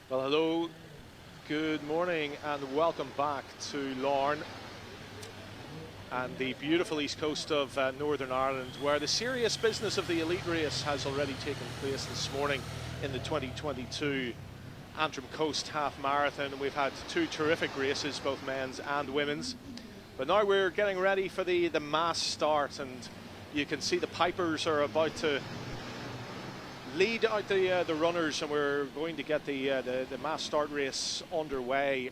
Well, hello, good morning, and welcome back to Larne and the beautiful east coast of Northern Ireland, where the serious business of the elite race has already taken place this morning in the 2022 Antrim Coast Half Marathon. And we've had two terrific races, both men's and women's. But now we're getting ready for the mass start, and you can see the pipers are about to lead out the runners, and we're going to get the mass start race underway.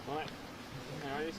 Right. Nice.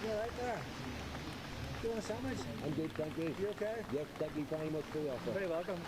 You all right there? Do you want a sandwich? I'm good, thank you. You okay? Yes, thank you very much for the offer. Very welcome.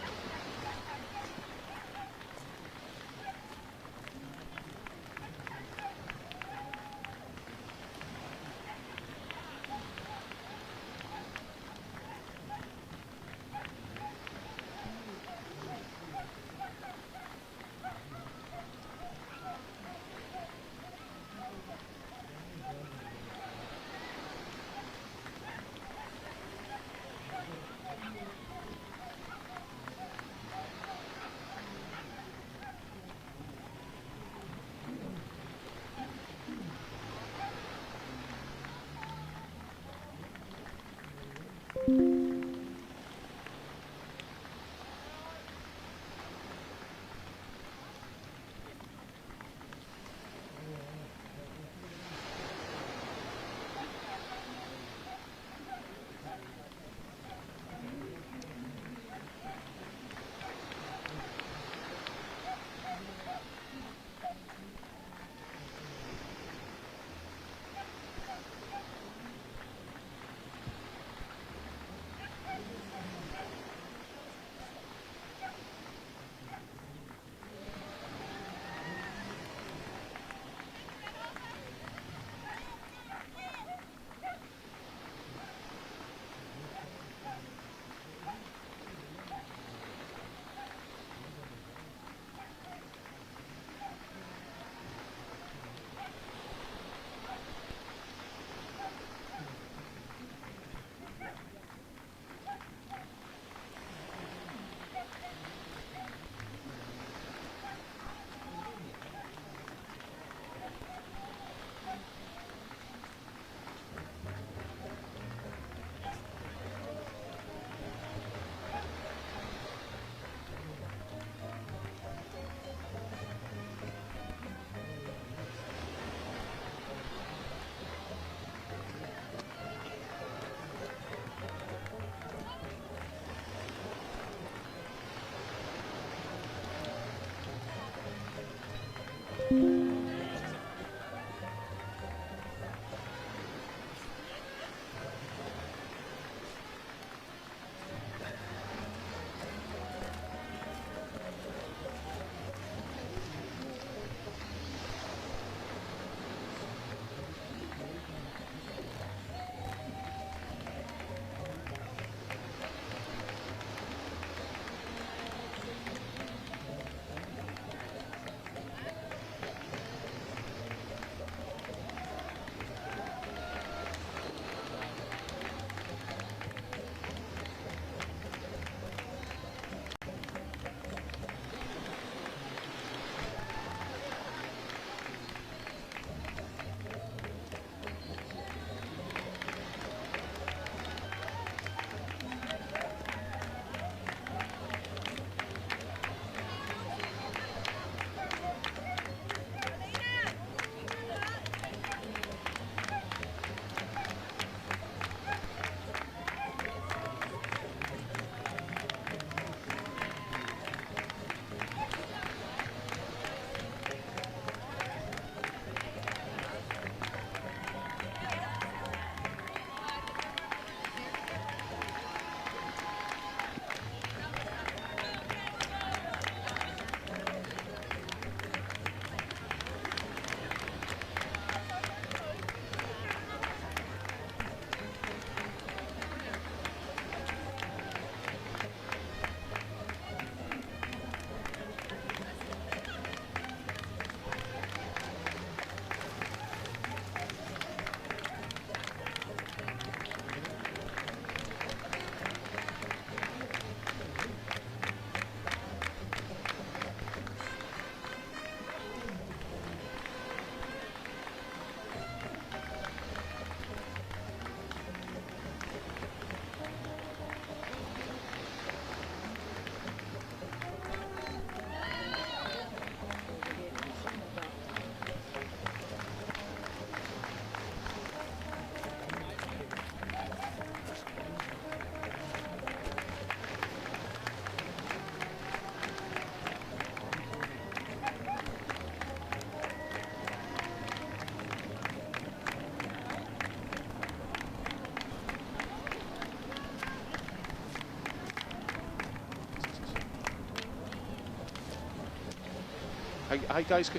Hi guys.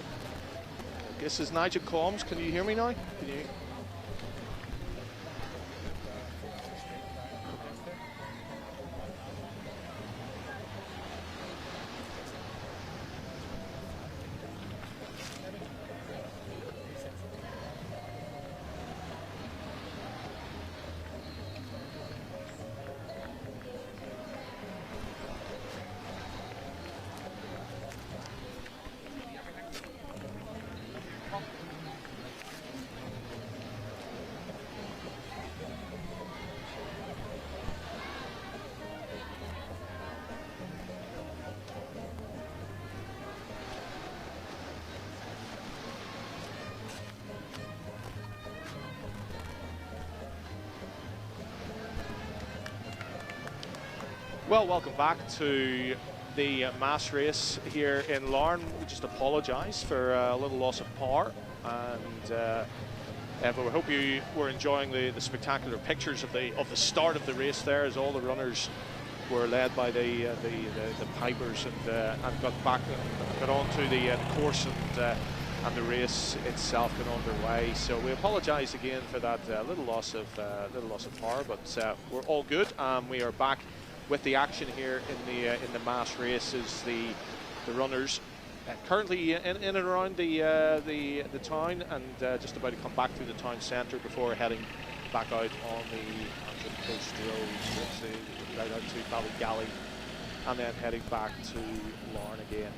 This is Nigel Combs. Can you hear me now? Can you? Well, welcome back to the mass race here in Larne. We just apologise for a little loss of power, and but we hope you were enjoying the spectacular pictures of the start of the race there, as all the runners were led by the pipers and got onto the course and the race itself got underway. So we apologise again for that little loss of power, but we're all good. We are back with the action here in the mass race. As the runners currently in and around the town, and just about to come back through the town centre before heading back out on the Antrim Coast Road, right out to Ballygally, and then heading back to Larne again.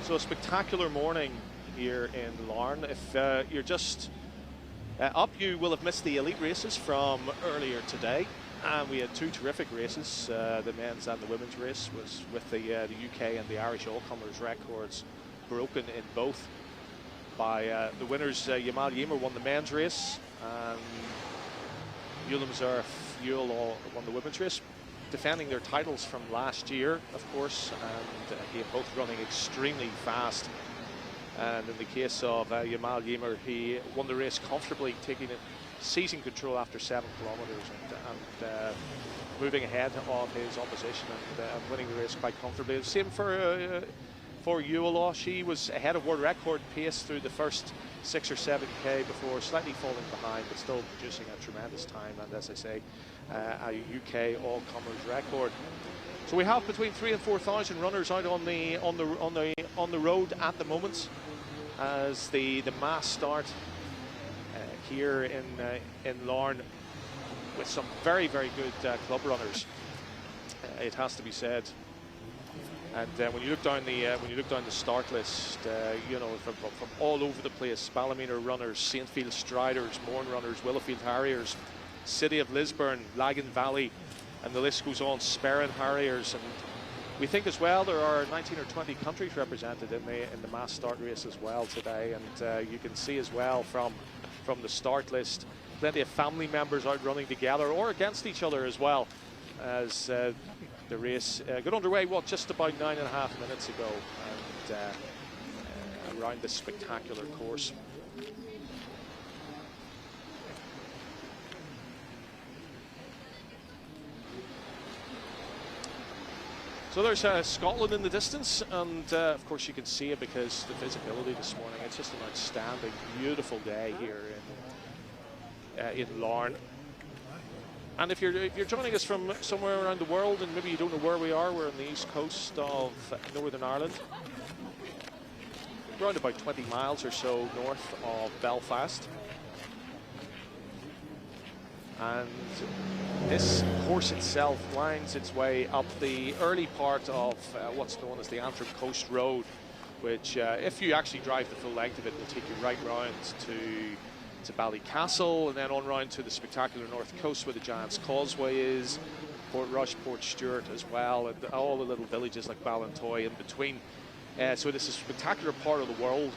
So a spectacular morning here in Larne. If you're just up, you will have missed the elite races from earlier today, and we had two terrific races. The men's and the women's race was with the UK and the Irish all-comers records broken in both by the winners. Yamal Yemer won the men's race, and Yul won the women's race, defending their titles from last year, of course, and again both running extremely fast. And in the case of Yamal Yemer, he won the race comfortably, seizing control after 7 kilometres and moving ahead of his opposition and winning the race quite comfortably. The same for Yul. She was ahead of world record pace through the first 6 or 7k before slightly falling behind, but still producing a tremendous time, and as I say, a UK all-comers record. So we have between 3,000 and 4,000 runners out on the road at the moment, as the mass start here in Larne, with some very good club runners. It has to be said. And when you look down the start list, you know, from all over the place: Ballymena runners, St. Field Striders, Mourne runners, Willowfield Harriers, City of Lisburn, Lagan Valley, and the list goes on. Sperrin Harriers, and we think as well there are 19 or 20 countries represented in the mass start race as well today. And you can see as well from the start list, plenty of family members out running together or against each other as well, as the race got underway just about 9.5 minutes ago, and around this spectacular course. So there's Scotland in the distance, and of course you can see it because the visibility this morning. It's just an outstanding, beautiful day here in Larne. And if you're joining us from somewhere around the world and maybe you don't know where we are, we're on the east coast of Northern Ireland, around about 20 miles or so north of Belfast. And this course itself winds its way up the early part of what's known as the Antrim Coast Road, which if you actually drive the full length of it, will take you right round to Ballycastle, and then on round to the spectacular north coast where the Giant's Causeway is, Port Rush, Port Stewart as well, and all the little villages like Ballintoy in between. So this is a spectacular part of the world.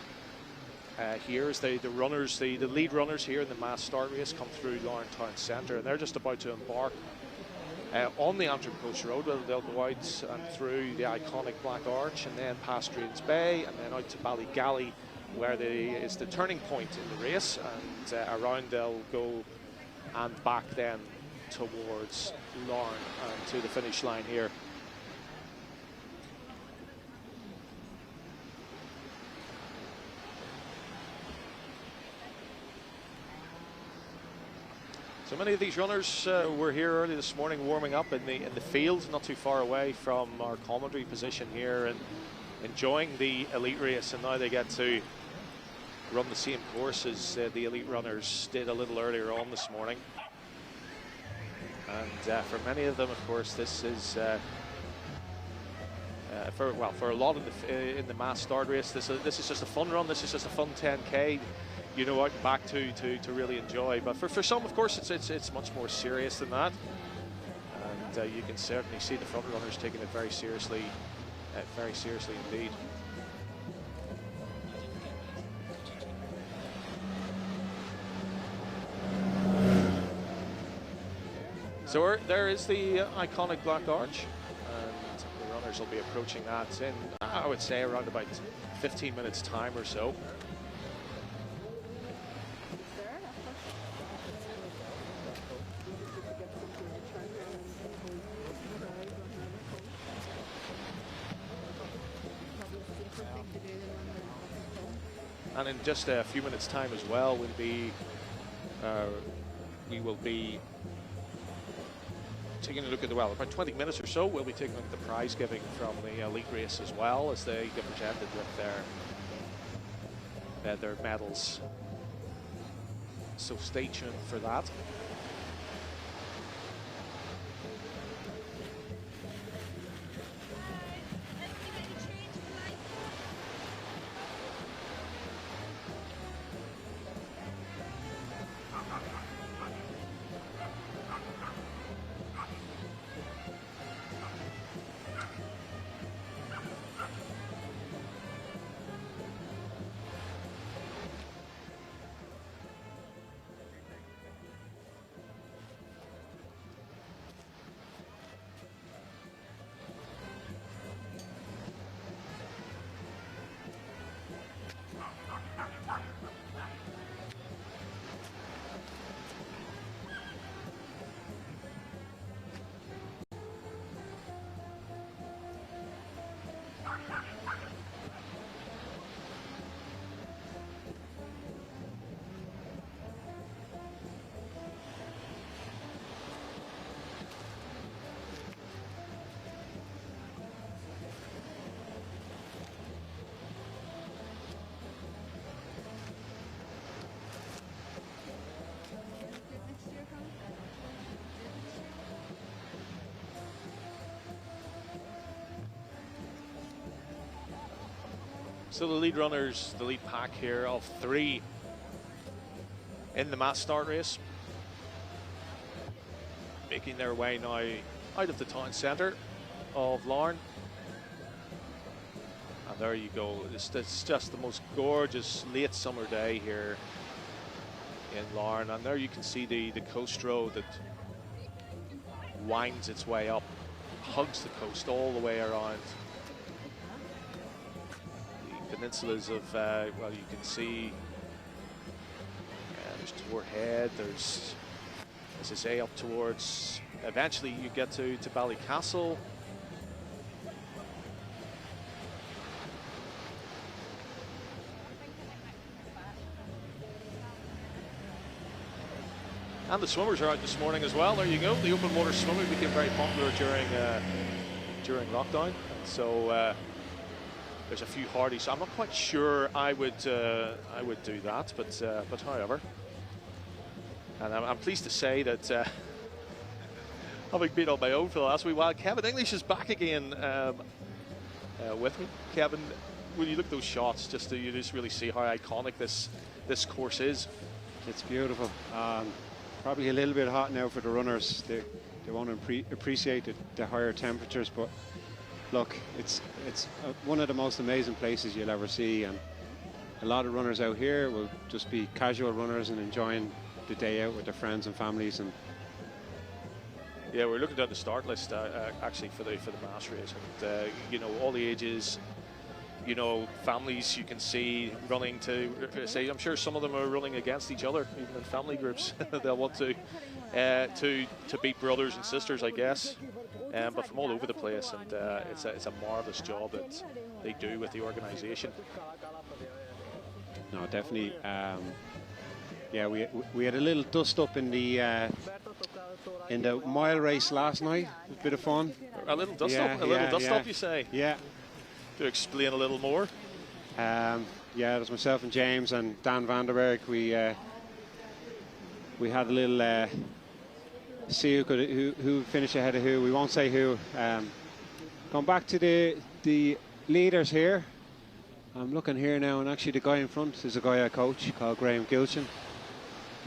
Here as the runners, the lead runners here in the mass start race come through Larne Town Centre, and they're just about to embark on the Antrim Coast Road. They'll go out and through the iconic Black Arch, and then past Drains Bay, and then out to Ballygally, where is the turning point in the race, and around they'll go and back then towards Larne and to the finish line here. So many of these runners were here early this morning warming up in the field, not too far away from our commentary position here, and enjoying the elite race, and now they get to run the same course as the elite runners did a little earlier on this morning. And for many of them, of course, this is for a lot of in the mass start race, this is just a fun run. This is just a fun 10K, you know, out and back to really enjoy. But for some, of course, it's much more serious than that. And you can certainly see the front runners taking it very seriously indeed. So there is the iconic Black Arch, and the runners will be approaching that in, I would say, around about 15 minutes time or so. And in just a few minutes time as well, we will be taking a look at about 20 minutes or so, we'll be taking a look at the prize giving from the elite race as well, as they get presented with their medals. So stay tuned for that. So the lead runners, the lead pack here of 3 in the mass start race, making their way now out of the town centre of Larne. And there you go. It's just the most gorgeous late summer day here in Larne. And there you can see the coast road that winds its way up, hugs the coast all the way around. Peninsulas of, well, you can see there's Tor Head, there's, as I say, up towards, eventually you get to Ballycastle. And the swimmers are out this morning as well. There you go. The open water swimming became very popular during lockdown. And so there's a few hardies. I'm not quite sure I would do that, but however, and I'm pleased to say that having been on my own for the last wee while, Kevin English is back again with me. Kevin, when you look at those shots, you just really see how iconic this course is. It's beautiful. Probably a little bit hot now for the runners. They won't appreciate the higher temperatures, but look, it's one of the most amazing places you'll ever see, and a lot of runners out here will just be casual runners and enjoying the day out with their friends and families. And yeah, we're looking down the start list actually for the mass race, and you know, all the ages, you know, families you can see running to say, I'm sure some of them are running against each other, even in family groups. They'll want to beat brothers and sisters, I guess. But from all over the place, and it's a marvellous job that they do with the organisation. No, definitely. Yeah, we had a little dust up in the mile race last night. It was a bit of fun. A little dust up. You say? Yeah. To explain a little more. Yeah, it was myself and James and Dan Vanderberg. We had a little see who finished ahead of who. We won't say who. Going back to the leaders here. I'm looking here now, and actually the guy in front is a guy I coach called Graham Gilchin.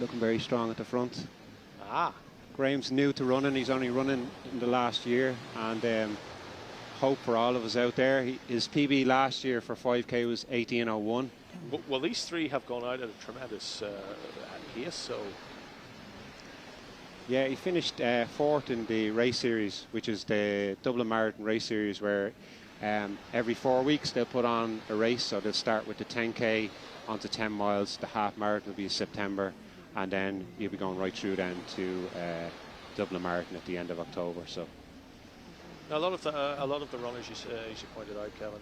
Looking very strong at the front. Graham's new to running. He's only running in the last year, and hope for all of us out there. His PB last year for 5K was 18:01. Well, these three have gone out at a tremendous pace, so... Yeah, he finished fourth in the race series, which is the Dublin Marathon race series, where every 4 weeks they'll put on a race. So they'll start with the 10K onto 10 miles. The half marathon will be in September, and then you'll be going right through then to Dublin Marathon at the end of October. So a lot of the runners, as you pointed out, Kevin,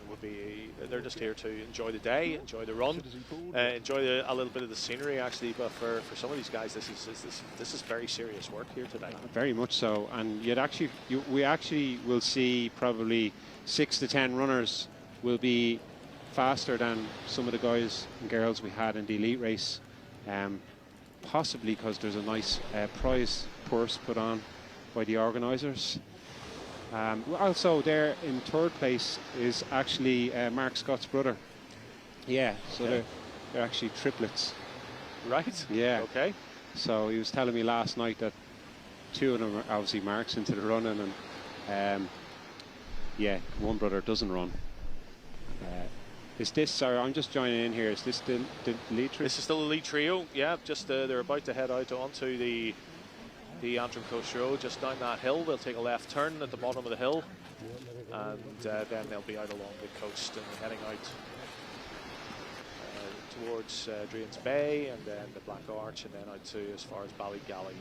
they're just here to enjoy the day, enjoy the run, enjoy a little bit of the scenery actually. But for some of these guys, this is very serious work here today. Very much so, and we actually will see probably 6 to 10 runners will be faster than some of the guys and girls we had in the elite race, possibly because there's a nice prize purse put on by the organisers. Also there in third place is actually Mark Scott's brother. Yeah, so they're actually triplets. Right. Yeah. Okay. So he was telling me last night that 2 of them are obviously Mark's into the running, and yeah, one brother doesn't run. Is this, sorry, I'm just joining in here, is this the elite trio? This is still the elite trio, yeah, just they're about to head out onto the Antrim Coast Road, just down that hill. They'll take a left turn at the bottom of the hill, and then they'll be out along the coast and heading out towards Drains Bay, and then the Black Arch, and then out to as far as Ballygally.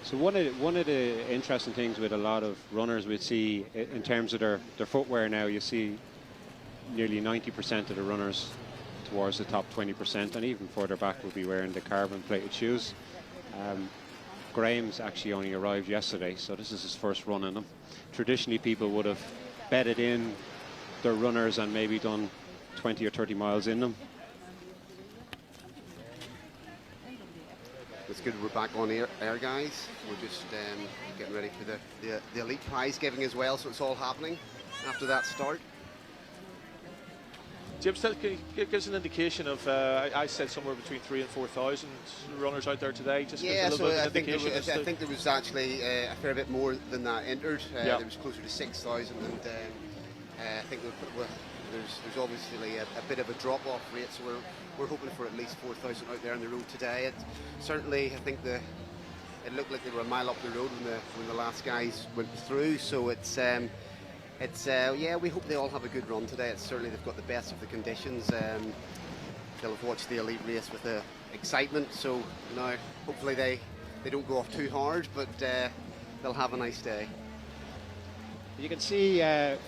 So one of the interesting things with a lot of runners we see in terms of their footwear now, you see nearly 90% of the runners towards the top 20%, and even further back will be wearing the carbon plated shoes. Graham's actually only arrived yesterday, so this is his first run in them. Traditionally, people would have bedded in their runners and maybe done 20 or 30 miles in them. It's good we're back on air guys. We're just getting ready for the elite prize giving as well, so it's all happening after that start. James, can you give us an indication of, I said somewhere between 3,000 and 4,000 runners out there today? Just yeah, give us a little bit of indication. I think there was actually a fair bit more than that entered. Yeah. There was closer to 6,000, and I think there's obviously a bit of a drop-off rate, so we're hoping for at least 4,000 out there on the road today. Certainly, I think it looked like they were a mile up the road when the last guys went through. So yeah, we hope they all have a good run today. Certainly they've got the best of the conditions. They'll have watched the elite race with excitement. So now, hopefully they don't go off too hard, but they'll have a nice day. You can see. You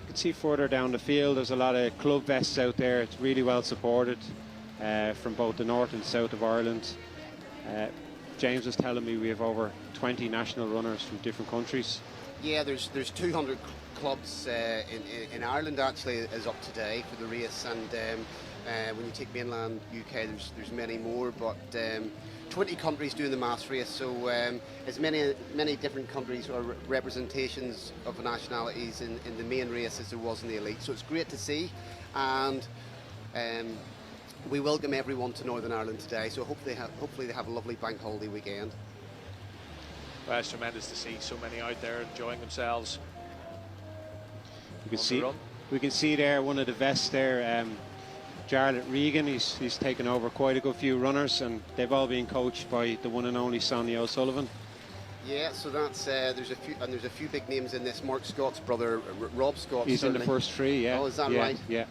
can see further down the field, there's a lot of club vests out there. It's really well supported from both the north and south of Ireland. James was telling me we have over 20 national runners from different countries. Yeah, there's 200 clubs in Ireland actually is up today for the race, and when you take mainland UK, there's many more, but 20 countries doing the mass race, so as many different countries or representations of nationalities in the main race as there was in the elite. So it's great to see, and we welcome everyone to Northern Ireland today. So hopefully they have a lovely bank holiday weekend. Well, it's tremendous to see so many out there enjoying themselves. We can see there one of the vests there. Jarlath Regan, he's taken over quite a good few runners, and they've all been coached by the one and only Sonny O'Sullivan. Yeah, so that's there's a few big names in this. Mark Scott's brother, Rob Scott. He's certainly in the first three. Yeah. Oh, is that yeah, right? Yeah.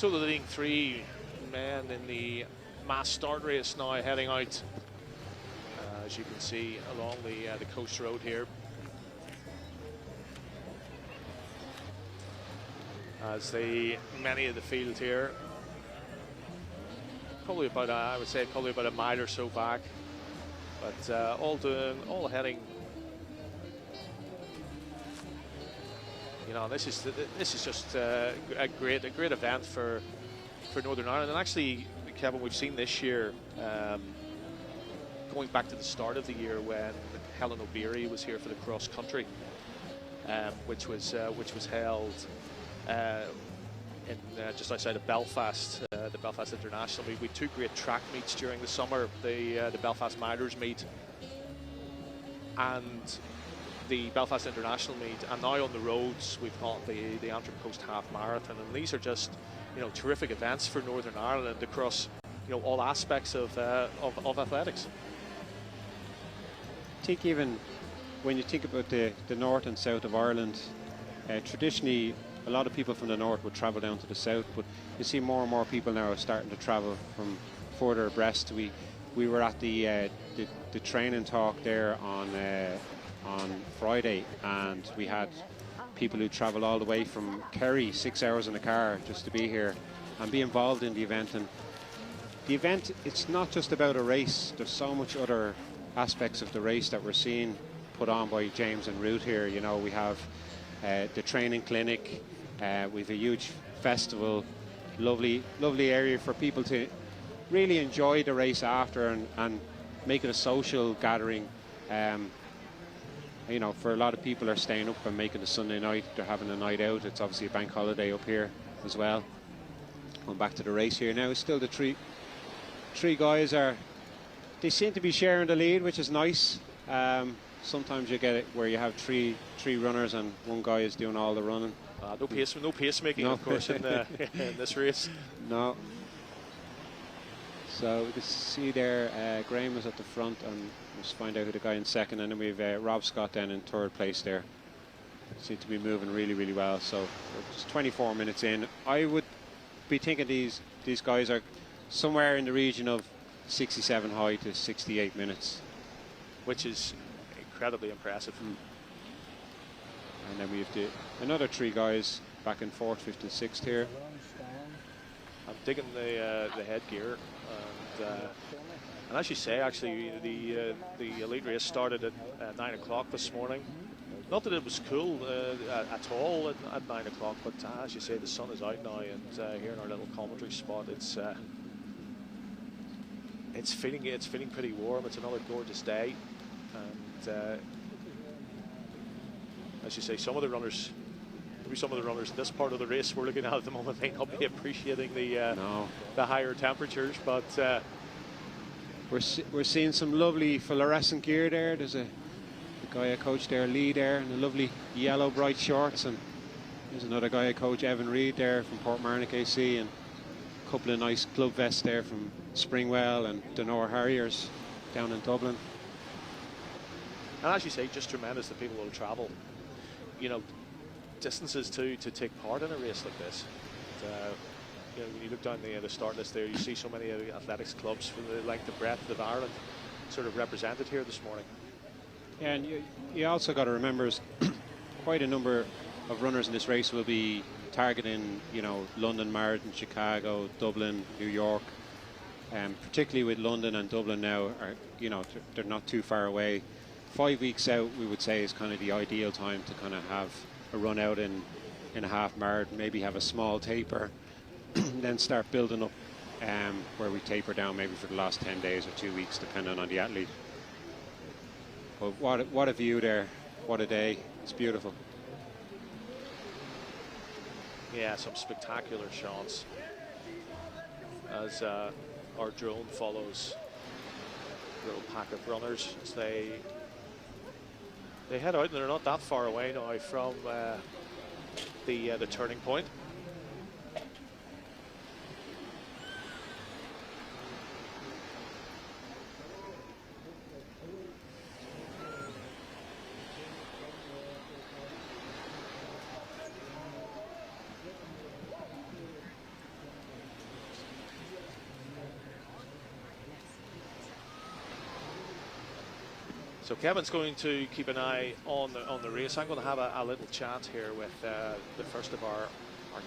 So the leading 3 men in the mass start race now heading out, as you can see, along the coast road here. As many of the field here, probably about I would say probably about a mile or so back, but all heading. You know, this is just a great event for Northern Ireland. And actually, Kevin, we've seen this year, going back to the start of the year when Helen O'Beary was here for the cross country, which was held in just outside of Belfast, the Belfast International Meet. We had 2 great track meets during the summer, the Belfast Milers Meet and the Belfast International Meet, and now on the roads we've got the Antrim Coast Half Marathon, and these are just, you know, terrific events for Northern Ireland across, you know, all aspects of athletics. I think even when you think about the north and south of Ireland, traditionally a lot of people from the north would travel down to the south, but you see more and more people now are starting to travel from further abreast. We were at the training talk there on Friday, and we had people who travel all the way from Kerry, 6 hours in a car just to be here and be involved in the event. And the event, it's not just about a race. There's so much other aspects of the race that we're seeing put on by James and Ruth here. You know, we have the training clinic, we have a huge festival, lovely area for people to really enjoy the race after and make it a social gathering. You know, for a lot of people are staying up and making a Sunday night, they're having a night out. It's obviously a bank holiday up here as well. Going back to the race here now, it's still the three guys they seem to be sharing the lead, which is nice. Sometimes you get it where you have three runners and one guy is doing all the running. No pacemaking, no. Of course, in this race. No. So we can see there, Graham is at the front, and we'll just find out who the guy in second, and then we've Rob Scott then in third place there. Seem to be moving really well. So we're just 24 minutes in. I would be thinking these guys are somewhere in the region of 67 high to 68 minutes, which is incredibly impressive. And then we have another 3 guys back in fourth, fifth and sixth here. I'm digging the headgear, and as you say, actually the elite race started at 9 o'clock this morning. Not that it was cool at all at 9 o'clock, but as you say, the sun is out now, and here in our little commentary spot, it's feeling pretty warm. It's another gorgeous day, and as you say, some of the runners in this part of the race we're looking at the moment may not be appreciating the higher temperatures, but we're seeing some lovely fluorescent gear there. There's a guy I coach there, Lee there, in the lovely yellow bright shorts, and there's another guy I coach, Evan Reid there from Portmarnock AC, and a couple of nice club vests there from Springwell and Dunor Harriers down in Dublin. And as you say, just tremendous that people will travel, you know, distances to take part in a race like this. You know, when you look down the start list there, you see so many athletics clubs for the length and breadth of Ireland sort of represented here this morning. Yeah, and you also got to remember quite a number of runners in this race will be targeting, you know, London Marathon, Chicago, Dublin, New York, and particularly with London and Dublin now, you know, they're not too far away. 5 weeks out, we would say, is kind of the ideal time to kind of have a run out in a half marathon, maybe have a small taper, then start building up, where we taper down maybe for the last 10 days or 2 weeks, depending on the athlete. But what a view there, what a day, it's beautiful. Yeah, some spectacular shots as our drone follows a little pack of runners as they head out, and they're not that far away now from the turning point. So Kevin's going to keep an eye on the race. I'm going to have a little chat here with the first of our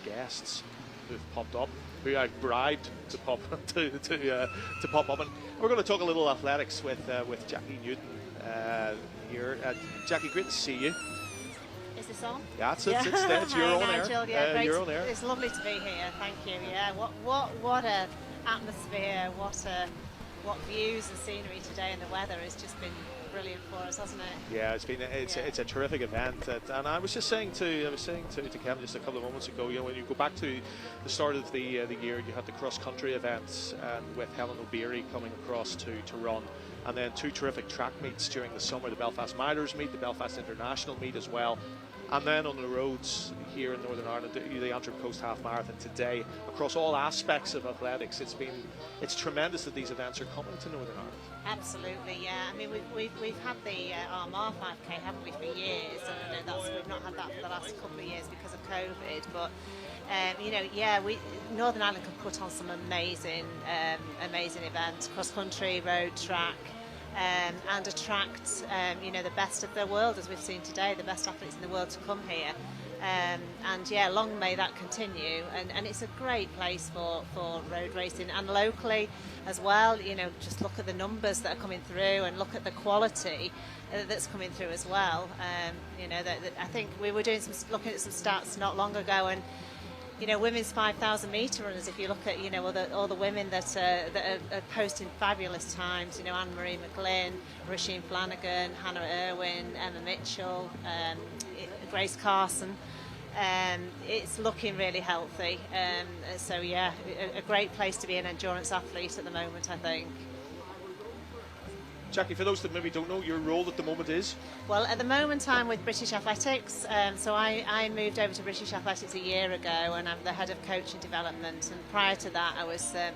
guests who've popped up, who I've bribed to pop to pop up, and we're going to talk a little athletics with Jackie Newton here. Jackie, great to see you. Is this on? Yeah, it's you're on Nigel, air. yeah, great you're on air. It's lovely to be here. Thank you. Yeah, what a atmosphere. What views and scenery today, and the weather has just been brilliant for us, hasn't it? Yeah, it's a terrific event, and I was saying to Kevin just a couple of moments ago. You know, when you go back to the start of the year, you had the cross country events, and with Helen O'Beary coming across to run, and then 2 terrific track meets during the summer: the Belfast Milers meet, the Belfast International meet as well. And then on the roads here in Northern Ireland, the Antrim Coast Half Marathon today, across all aspects of athletics, it's tremendous that these events are coming to Northern Ireland. Absolutely, yeah. I mean, we've had the Armagh 5K, haven't we, for years? And I know we've not had that for the last couple of years because of COVID. But you know, yeah, Northern Ireland can put on some amazing events: cross country, road, track. And attract, you know, the best of the world, as we've seen today, the best athletes in the world to come here. And yeah, long may that continue. And it's a great place for road racing, and locally as well. You know, just look at the numbers that are coming through, and look at the quality that's coming through as well. You know, that I think we were looking at some stats not long ago, and you know, women's 5,000 metre runners, if you look at, you know, all the women that are posting fabulous times, you know, Anne-Marie McGlynn, Roisin Flanagan, Hannah Irwin, Emma Mitchell, Grace Carson, it's looking really healthy. So, yeah, a great place to be an endurance athlete at the moment, I think. Jackie, for those that maybe don't know, your role at the moment is? Well, at the moment I'm with British Athletics, so I moved over to British Athletics a year ago, and I'm the head of coaching development, and prior to that I was the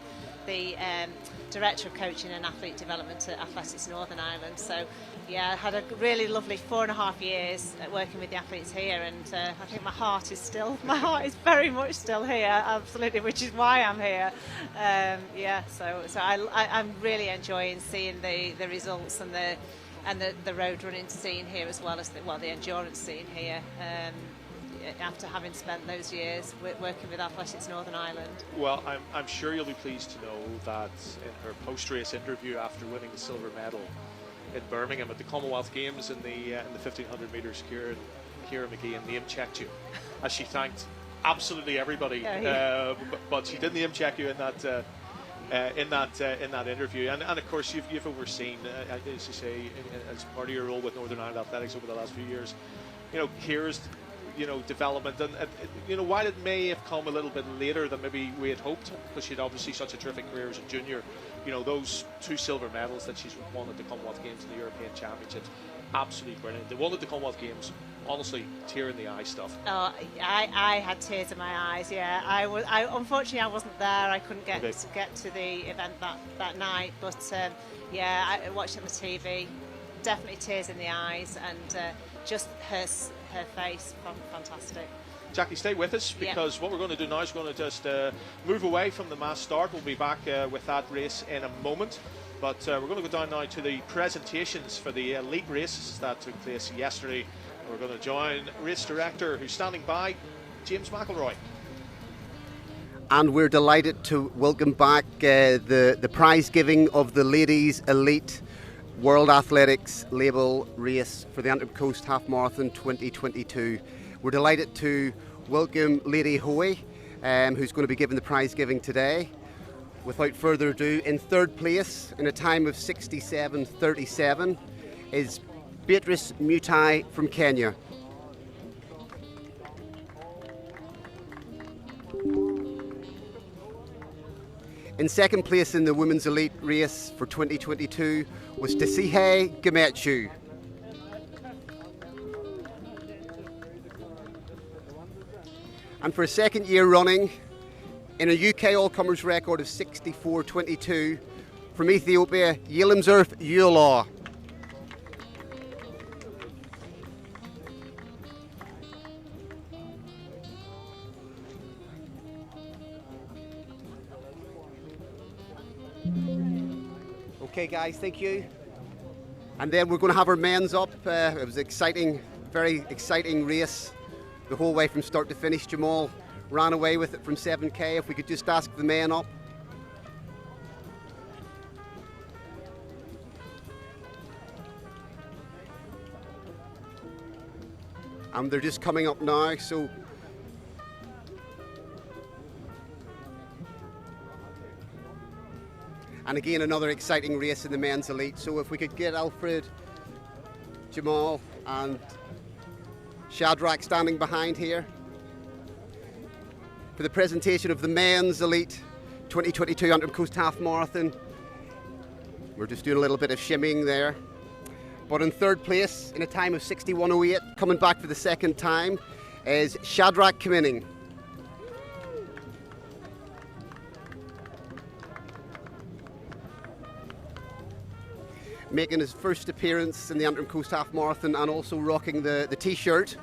director of coaching and athlete development at Athletics Northern Ireland. So yeah, I had a really lovely 4.5 years working with the athletes here, and I think my heart is very much still here, absolutely, which is why I'm here. Yeah, so I'm really enjoying seeing the results and the road running scene here, as well as the endurance scene here. After having spent those years working with Athletics Northern Ireland. Well, I'm sure you'll be pleased to know that in her post-race interview after winning the silver medal in Birmingham at the Commonwealth Games in the 1500 metres, Ciara McGeehan name-checked you as she thanked absolutely everybody. But she did name-check you in that interview, and of course you've overseen, as you say, as part of your role with Northern Ireland Athletics over the last few years, you know, Ciara's development, and while it may have come a little bit later than maybe we had hoped, because she'd obviously such a terrific career as a junior, those 2 silver medals that she's won at the Commonwealth Games and the European Championships, absolutely brilliant. The one at the Commonwealth Games, honestly, tear in the eye stuff. Oh, I had tears in my eyes. Yeah, I unfortunately I wasn't there. I couldn't get to the event that night, but yeah, I watched it on the TV. Definitely tears in the eyes, and just her face, fantastic. Jackie, stay with us, because what we're going to do now is we're going to just move away from the mass start. We'll be back with that race in a moment, but we're going to go down now to the presentations for the elite races that took place yesterday. We're going to join race director, who's standing by, James McElroy. And we're delighted to welcome back the prize giving of the Ladies Elite World Athletics label race for the Antrim Coast Half Marathon 2022. We're delighted to welcome Lady Hoey, who's going to be given the prize giving today. Without further ado, in third place in a time of 67:37 is Beatrice Mutai from Kenya. In second place in the Women's Elite race for 2022 was Tesihe Gamechu. And for a second year running, in a UK all-comers record of 64:22, from Ethiopia, Yelimzurf Yulaw. Okay guys, thank you. And then we're going to have our men's up. It was exciting, very exciting race the whole way from start to finish. Jamal ran away with it from 7k. If we could just ask the men up. And they're just coming up now, so and again another exciting race in the men's elite. So if we could get Alfred, Jamal and Shadrach standing behind here for the presentation of the men's elite 2022 Antrim Coast Half Marathon. We're just doing a little bit of shimmying there. But in third place, in a time of 61:08, coming back for the second time, is Shadrach Kimining. Making his first appearance in the Antrim Coast Half Marathon and also rocking the t-shirt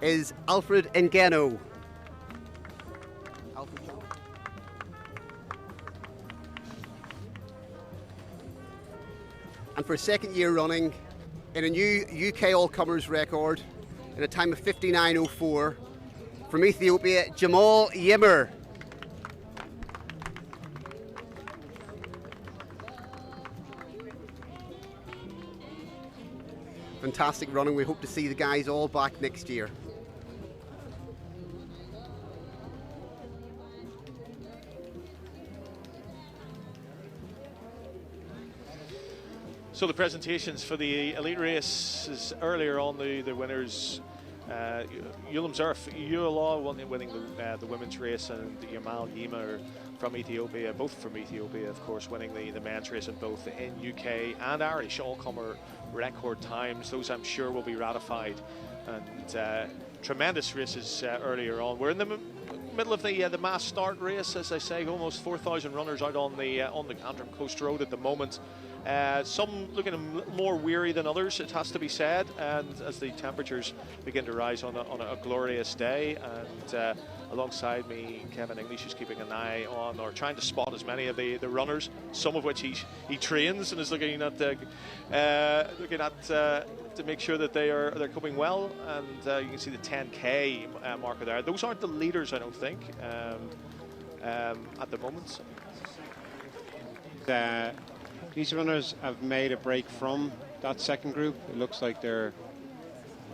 is Alfred Ngeno. And for a second year running, in a new UK all-comers record, in a time of 59:04, from Ethiopia, Jamal Yimmer. Fantastic running. We hope to see the guys all back next year. So the presentations for the elite races earlier on, the winners, Ulam Zerf, Uala winning the women's race, and Yamal Yima from Ethiopia, both from Ethiopia, of course, winning the men's race in both in UK and Irish all-comer record times. Those I'm sure will be ratified, and tremendous races earlier on. We're in the middle of the mass start race, as I say, almost 4,000 runners out on the Antrim Coast Road at the moment. Some looking a little more weary than others, it has to be said, and as the temperatures begin to rise on a glorious day. And alongside me, Kevin English is keeping an eye on, or trying to spot as many of the runners, some of which he trains and is looking at to make sure that they're coping well. And you can see the 10k marker there. Those aren't the leaders, I don't think, at the moment. These runners have made a break from that second group. It looks like they're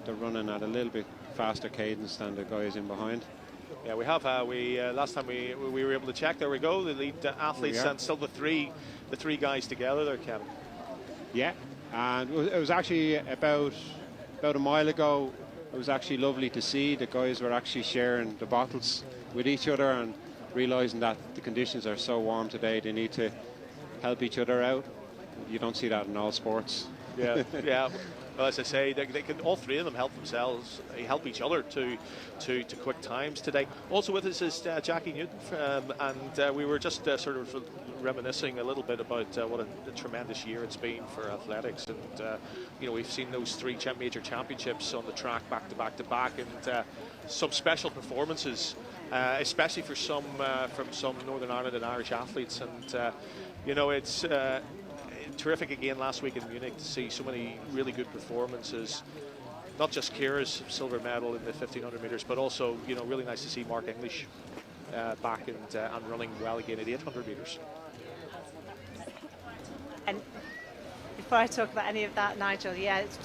running at a little bit faster cadence than the guys in behind. Yeah, we have. Last time we were able to check. There we go. The lead athletes and still the three guys together there, Kevin. Yeah, and it was actually about a mile ago. It was actually lovely to see the guys were actually sharing the bottles with each other and realising that the conditions are so warm today. They need to help each other out. You don't see that in all sports. Yeah, yeah. Well, as I say, they can, all three of them help themselves, help each other to quick times today. Also with us is Jackie Newton, and we were just sort of reminiscing a little bit about what a tremendous year it's been for athletics. And we've seen those three major championships on the track back to back, and some special performances, especially for some from some Northern Ireland and Irish athletes. And it's terrific again last week in Munich to see so many really good performances. Not just Kira's silver medal in the 1500 metres, but also really nice to see Mark English back and running well again at 800 metres. And before I talk about any of that, Nigel,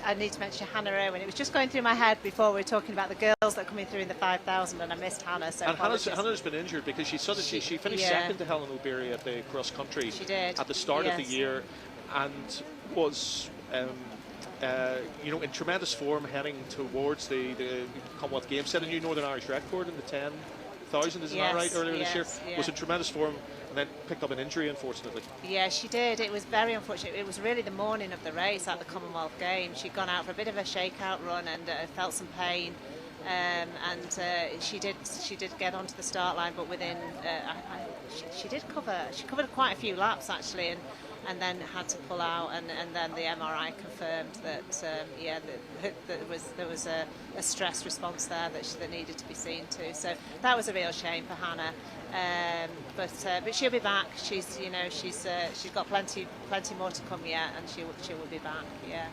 I need to mention Hannah Irwin. It was just going through my head before we were talking about the girls that are coming through in the 5,000, and I missed Hannah. So and Hannah's been injured because she finished second to Helen O'Beary at the cross country at the start of the year, and was in tremendous form heading towards the Commonwealth Games. Set a new Northern Irish record in the 10,000, isn't that right, earlier this year? Yeah. Was in tremendous form and then picked up an injury, unfortunately. Yeah, she did. It was very unfortunate. It was really the morning of the race at the Commonwealth Games. She'd gone out for a bit of a shakeout run and felt some pain. And she did get onto the start line, but within she covered quite a few laps actually, and and then had to pull out, and then the MRI confirmed that there was a stress response there that needed to be seen to. So that was a real shame for Hannah. But she'll be back. She's got plenty more to come yet, and she will be back. Yeah.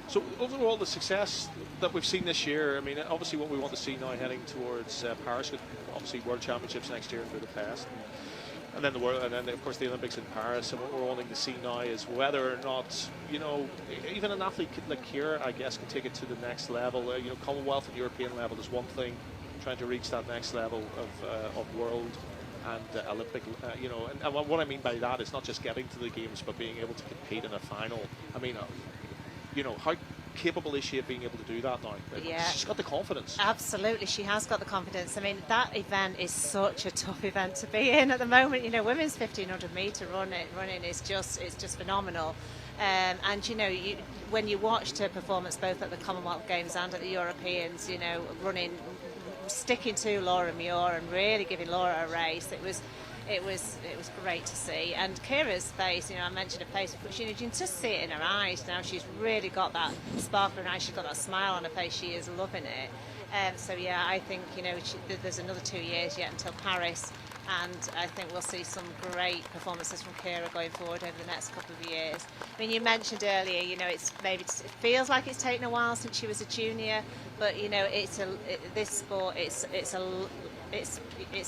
So overall, the success that we've seen this year, I mean, obviously what we want to see now heading towards Paris, obviously World Championships next year in Budapest, and then of course the Olympics in Paris. And what we're wanting to see now is whether or not, even an athlete like Ciara, I guess, can take it to the next level. Commonwealth and European level is one thing. Trying to reach that next level of world and Olympic, and what I mean by that is not just getting to the games, but being able to compete in a final. I mean, how capable is she of being able to do that now? Yeah. She's got the confidence. Absolutely, she has got the confidence. I mean, that event is such a tough event to be in at the moment. Women's 1500 metre running is just phenomenal. And when you watched her performance both at the Commonwealth Games and at the Europeans, running, sticking to Laura Muir and really giving Laura a race, it was great to see. And Ciara's face, I mentioned her face, but you can just see it in her eyes now. She's really got that sparkle in her eyes. She's got that smile on her face. She is loving it. So yeah, I think there's another 2 years yet until Paris, and I think we'll see some great performances from Ciara going forward over the next couple of years. I mean, you mentioned earlier, it feels like it's taken a while since she was a junior, but this sport, it's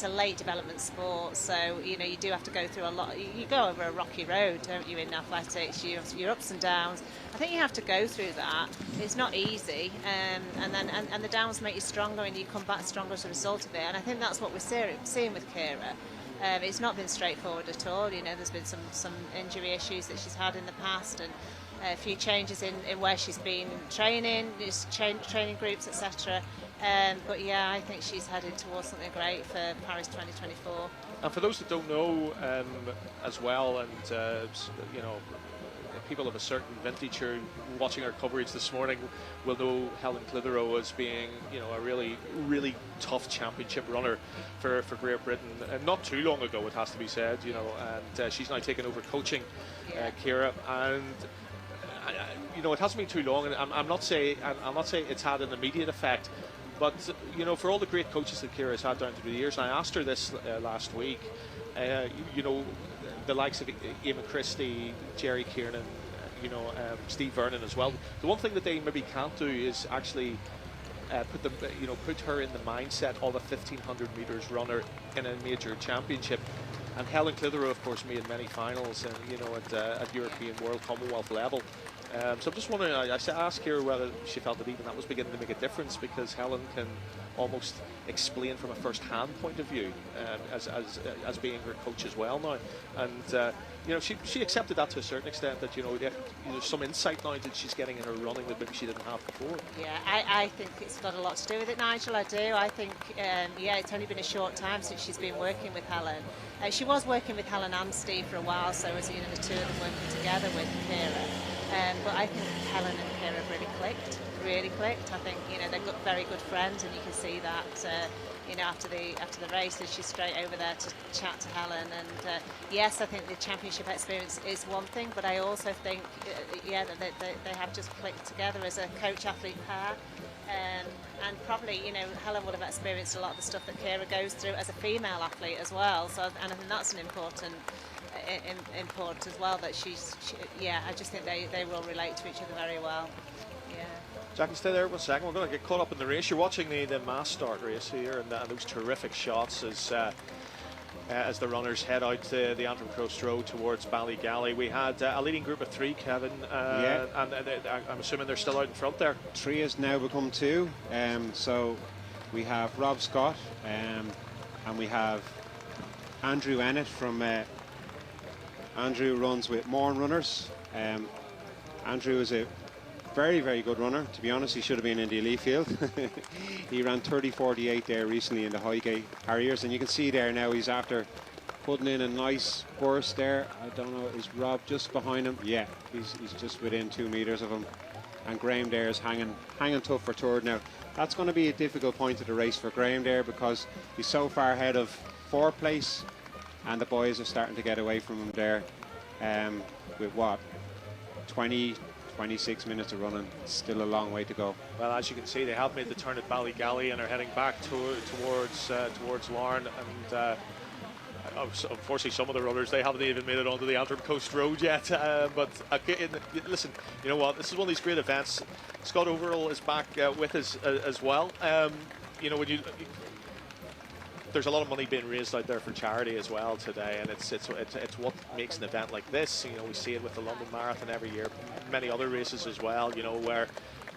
a late development sport, so you do have to go through a lot. You go over a rocky road, don't you, in athletics? Your ups and downs. I think you have to go through that. It's not easy, and the downs make you stronger, and you come back stronger as a result of it. And I think that's what we're seeing with Ciara. It's not been straightforward at all. There's been some injury issues that she's had in the past, and a few changes in where she's been training, training groups, etc. But yeah, I think she's headed towards something great for Paris 2024. And for those that don't know, as well, and people of a certain vintage who are watching our coverage this morning will know Helen Clitheroe as being, a really, really tough championship runner for Great Britain. And not too long ago, it has to be said, and she's now taken over coaching Ciara, and it hasn't been too long, and I'm not saying it's had an immediate effect. But, for all the great coaches that Ciara has had down through the years, and I asked her this last week, the likes of Eamon Christie, Jerry Kiernan, Steve Vernon as well. The one thing that they maybe can't do is actually put her in the mindset of a 1500 metres runner in a major championship. And Helen Clitheroe, of course, made many finals, and at European, World, Commonwealth level. So I'm just wondering, I asked her whether she felt that even that was beginning to make a difference, because Helen can almost explain from a first-hand point of view, as being her coach as well now. And she accepted that to a certain extent, that there's some insight now that she's getting in her running that maybe she didn't have before. Yeah, I think it's got a lot to do with it, Nigel. I do. I think it's only been a short time since she's been working with Helen. She was working with Helen and Steve for a while, so as the two of them working together with Ciara. But I think Helen and Ciara have really clicked. I think they're very good friends, and you can see that. After the races, she's straight over there to chat to Helen. And yes, I think the championship experience is one thing, but I also think that they have just clicked together as a coach-athlete pair. And probably, Helen would have experienced a lot of the stuff that Ciara goes through as a female athlete as well. So, and I think that's an important as well, that I just think they will relate to each other very well. Yeah. Jackie, stay there 1 second. We're going to get caught up in the race. You're watching the mass start race here, and those terrific shots as the runners head out the Antrim Coast Road towards Ballygally. We had a leading group of 3, Kevin, and I'm assuming they're still out in front there. 3 has now become 2. So we have Rob Scott, and we have Andrew Ennett from Andrew runs with Morn Runners. Andrew is a very, very good runner. To be honest, he should have been in the elite field. He ran 30:48 there recently in the Highgate Harriers, and you can see there now he's after putting in a nice burst there. I don't know, is Rob just behind him? Yeah, he's just within 2 meters of him. And Graham there is hanging tough for third now. That's going to be a difficult point of the race for Graham there, because he's so far ahead of 4th place, and the boys are starting to get away from him there. with what, 26 minutes of running. Still a long way to go. Well, as you can see, they have made the turn at Ballygally and are heading back towards Larne. And unfortunately, some of the runners, they haven't even made it onto the Antrim Coast Road yet. But listen, you know what? This is one of these great events. Scott Overall is back with us as well. You know, there's a lot of money being raised out there for charity as well today, and it's what makes an event like this. You know, we see it with the London Marathon every year, many other races as well. You know, where,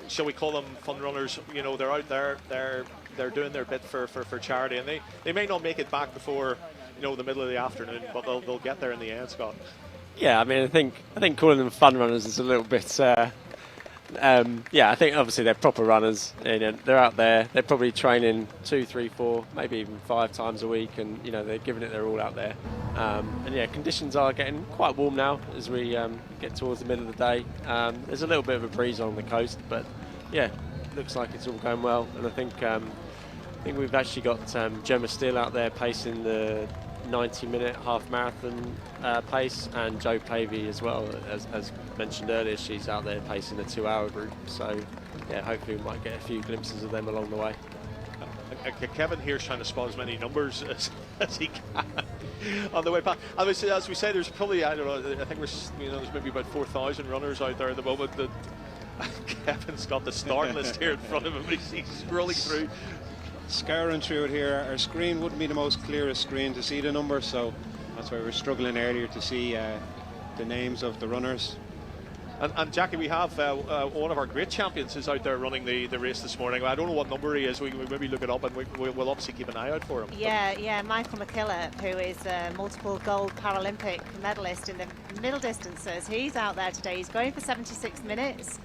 shall we call them fun runners? You know, they're out there, they're doing their bit for charity, and they may not make it back before, you know, the middle of the afternoon, but they'll get there in the end, Scott. Yeah, I mean, I think calling them fun runners is a little bit. Yeah, I think obviously they're proper runners. You know, they're out there. They're probably training 2, 3, 4, maybe even 5 times a week, and you know they're giving it their all out there. And yeah, conditions are getting quite warm now as we get towards the middle of the day. There's a little bit of a breeze on the coast, but yeah, looks like it's all going well. And I think we've actually got Gemma Steele out there pacing the 90-minute half marathon pace, and Jo Pavey as well, as mentioned earlier. She's out there pacing the 2-hour group, so yeah, hopefully we might get a few glimpses of them along the way. Kevin here's trying to spot as many numbers as he can on the way back. As we say, there's probably, I don't know, I think there's maybe about 4,000 runners out there at the moment. That Kevin's got the start list here in front of him. He's scrolling through. Scouring through it here. Our screen wouldn't be the most clearest screen to see the numbers, so that's why we're struggling earlier to see the names of the runners. And Jackie, we have one of our great champions is out there running the race this morning. I don't know what number he is. We maybe look it up, and we'll obviously keep an eye out for him. Yeah, Michael McKillop, who is a multiple gold Paralympic medalist in the middle distances. He's out there today. He's going for 76 minutes.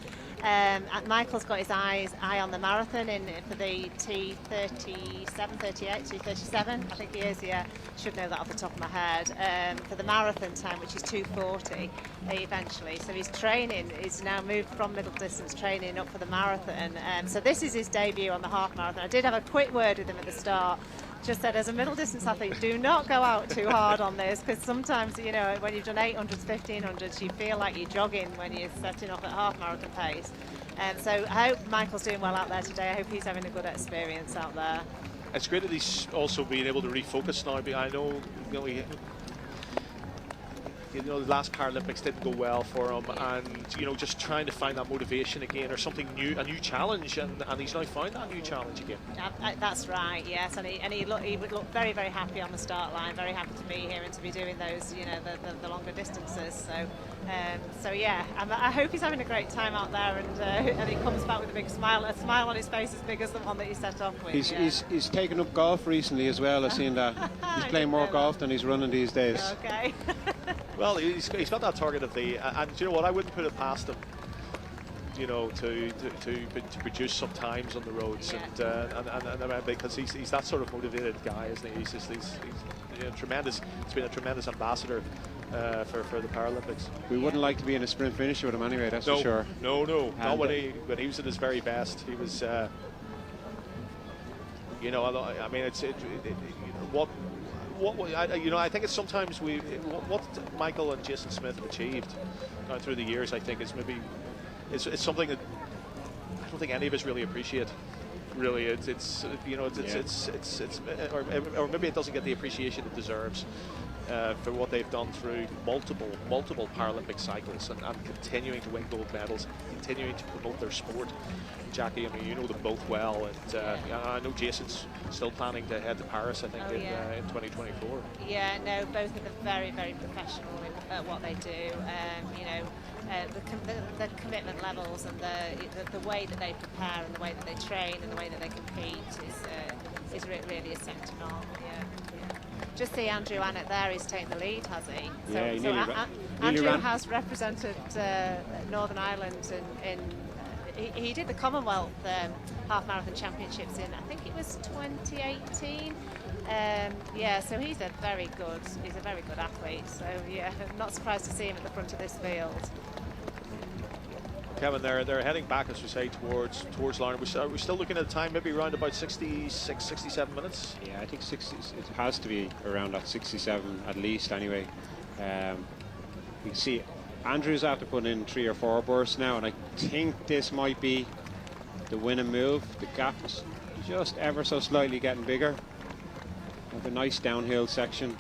Michael's got his eye on the marathon for the T37, 38, T37, I think he is, yeah. Should know that off the top of my head. For the marathon time, which is 2:40 eventually. So he's training, he's now moved from middle distance training up for the marathon. So this is his debut on the half marathon. I did have a quick word with him at the start. Just said, as a middle distance athlete, do not go out too hard on this, because sometimes, you know, when you've done 800s, 1500s, you feel like you're jogging when you're setting off at half marathon pace. So I hope Michael's doing well out there today. I hope he's having a good experience out there. It's great that he's also being able to refocus now. I know, the last Paralympics didn't go well for him, and you know, just trying to find that motivation again, or something new, a new challenge, and he's now found that new challenge again. That's right, yes, and he would look very, very happy on the start line, very happy to be here and to be doing those, you know, the longer distances. So yeah, I hope he's having a great time out there, and he comes back with a big smile, on his face as big as the one that he set off with. He's taken up golf recently as well. I've seen that. He's playing more golf than he's running these days. Okay. Well, he's got that target of the, and you know what, I wouldn't put it past him, you know, to produce some times on the roads, yeah. and because he's that sort of motivated guy, isn't he? He's tremendous. He's been a tremendous ambassador for the Paralympics. We wouldn't like to be in a sprint finish with him anyway, that's for sure. No, not when he was at his very best. He was, you know, I mean, I think it's sometimes what Michael and Jason Smith have achieved through the years, I think, is maybe it's something that I don't think any of us really appreciate. Really, or maybe it doesn't get the appreciation it deserves for what they've done through multiple Paralympic cycles, and continuing to win gold medals, continuing to promote their sport. Jackie, I mean, you know them both well, and I know Jason's still planning to head to Paris, I think, in 2024. Yeah, no, both of them very, very professional at what they do. You know, the commitment levels and the way that they prepare and the way that they train and the way that they compete is really a second to none. Yeah. Just see Andrew Annett there, he's taken the lead, has he? Andrew has represented Northern Ireland in he did the Commonwealth Half Marathon Championships in, I think it was 2018. So he's a very good athlete. So yeah, I'm not surprised to see him at the front of this field. Kevin, they're heading back, as we say, towards Larne. We're still looking at a time, maybe around about 66, 67 minutes. Yeah, I think 60. It has to be around that 67 at least, anyway. You can see Andrew's after putting in 3 or 4 bursts now, and I think this might be the winning move. The gap's just ever so slightly getting bigger. Have a nice downhill section.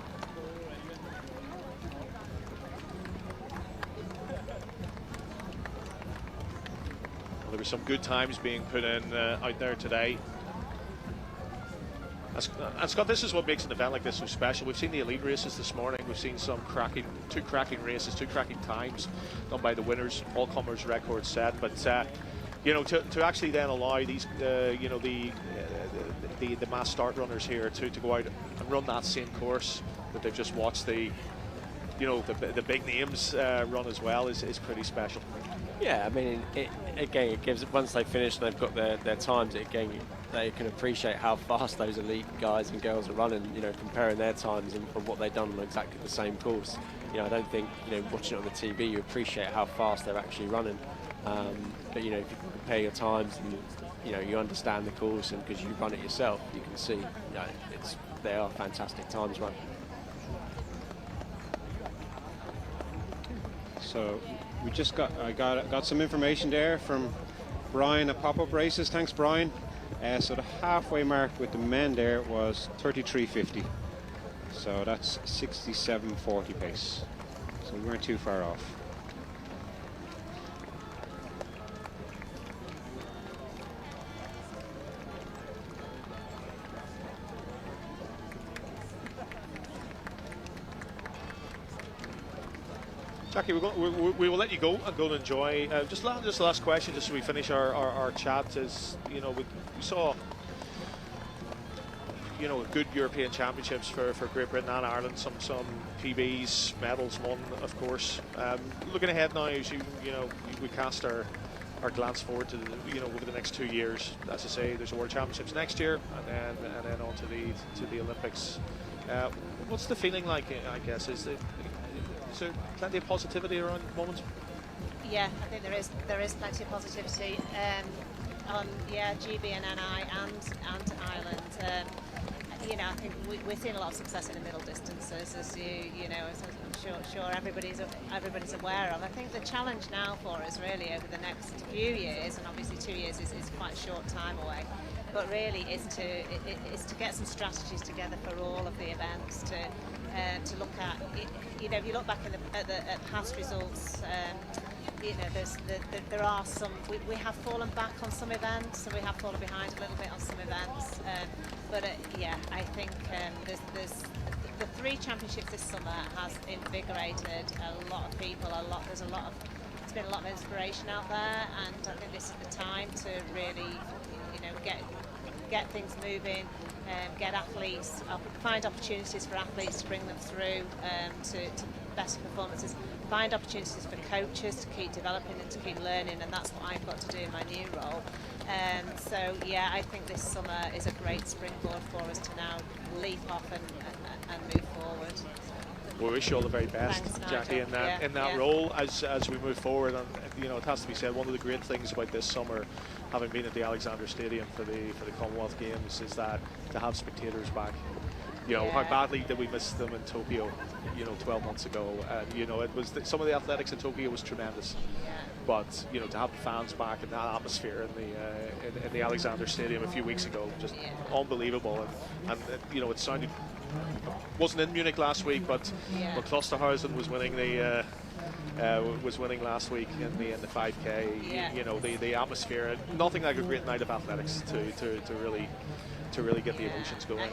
Well, there were some good times being put in out there today. And Scott, this is what makes an event like this so special. We've seen the elite races this morning. We've seen some two cracking races, 2 cracking times done by the winners, all comers records set. But you know, to actually then allow these, you know, the mass start runners here to go out and run that same course that they've just watched the, you know, the big names run as well is pretty special. Yeah, I mean, it gives, once they finish and they've got their times, again, they can appreciate how fast those elite guys and girls are running, you know, comparing their times and what they've done on exactly the same course. You know, I don't think, you know, watching it on the TV, you appreciate how fast they're actually running. But, you know, if you can compare your times and, you know, you understand the course and because you run it yourself, you can see, you know, they are fantastic times run. So we just got some information there from Brian at Pop-Up Races. Thanks, Brian. So the halfway mark with the men there was 33.50. So that's 67.40 pace. So we weren't too far off. Jackie, we will let you go and go and enjoy. Just the last question, just so we finish our chat, is, you know, we saw, you know, good European championships for Great Britain and Ireland, some PBs, medals won, of course. Looking ahead now, as you know, we cast our glance forward to you know, over the next 2 years. As I say, there's a World Championships next year, and then on to the Olympics. What's the feeling like? I guess is there plenty of positivity around the moment? Yeah, I think there is plenty of positivity on GB and NI and Ireland. You know, I think we're seeing a lot of success in the middle distances, as you know, as I'm sure everybody's aware of. I think the challenge now for us really over the next few years, and obviously 2 years is quite a short time away, but really is to get some strategies together for all of the events to look at. You know, if you look back at past results, you know, there are some. We have fallen back on some events, and we have fallen behind a little bit on some events. But yeah, I think there's the 3 championships this summer has invigorated a lot of people. There's been a lot of inspiration out there, and I think this is the time to really, you know, get things moving, get athletes, find opportunities for athletes to bring them through to better performances, find opportunities for coaches to keep developing and to keep learning, and that's what I've got to do in my new role. So yeah, I think this summer is a great springboard for us to now leap off and move forward. We wish you all the very best, Thanks, Jackie, in that role as we move forward. And you know, it has to be said, one of the great things about this summer, having been at the Alexander Stadium for the Commonwealth Games, is that to have spectators back. You know, how badly did we miss them in Tokyo, you know, 12 months ago. You know, it was some of the athletics in Tokyo was tremendous. But you know, to have the fans back in that atmosphere in the Alexander Stadium a few weeks ago, just unbelievable. And you know, it sounded, wasn't in Munich last week, but Klosterhausen was winning last week in the 5K. You know, the atmosphere, nothing like a great night of athletics to really get the emotions going.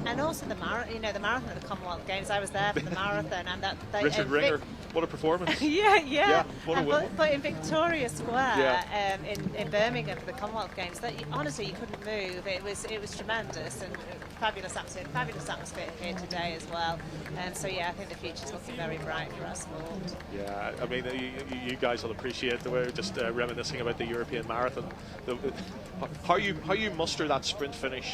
And also the marathon at the Commonwealth Games. I was there for the marathon, and that Richard Ringer, what a performance! But in Victoria Square, in Birmingham for the Commonwealth Games, honestly you couldn't move. It was tremendous, and fabulous atmosphere here today as well. So yeah, I think the future's looking very bright for our sport. Yeah, I mean, you guys will appreciate the way, just reminiscing about the European marathon, how you muster that sprint finish.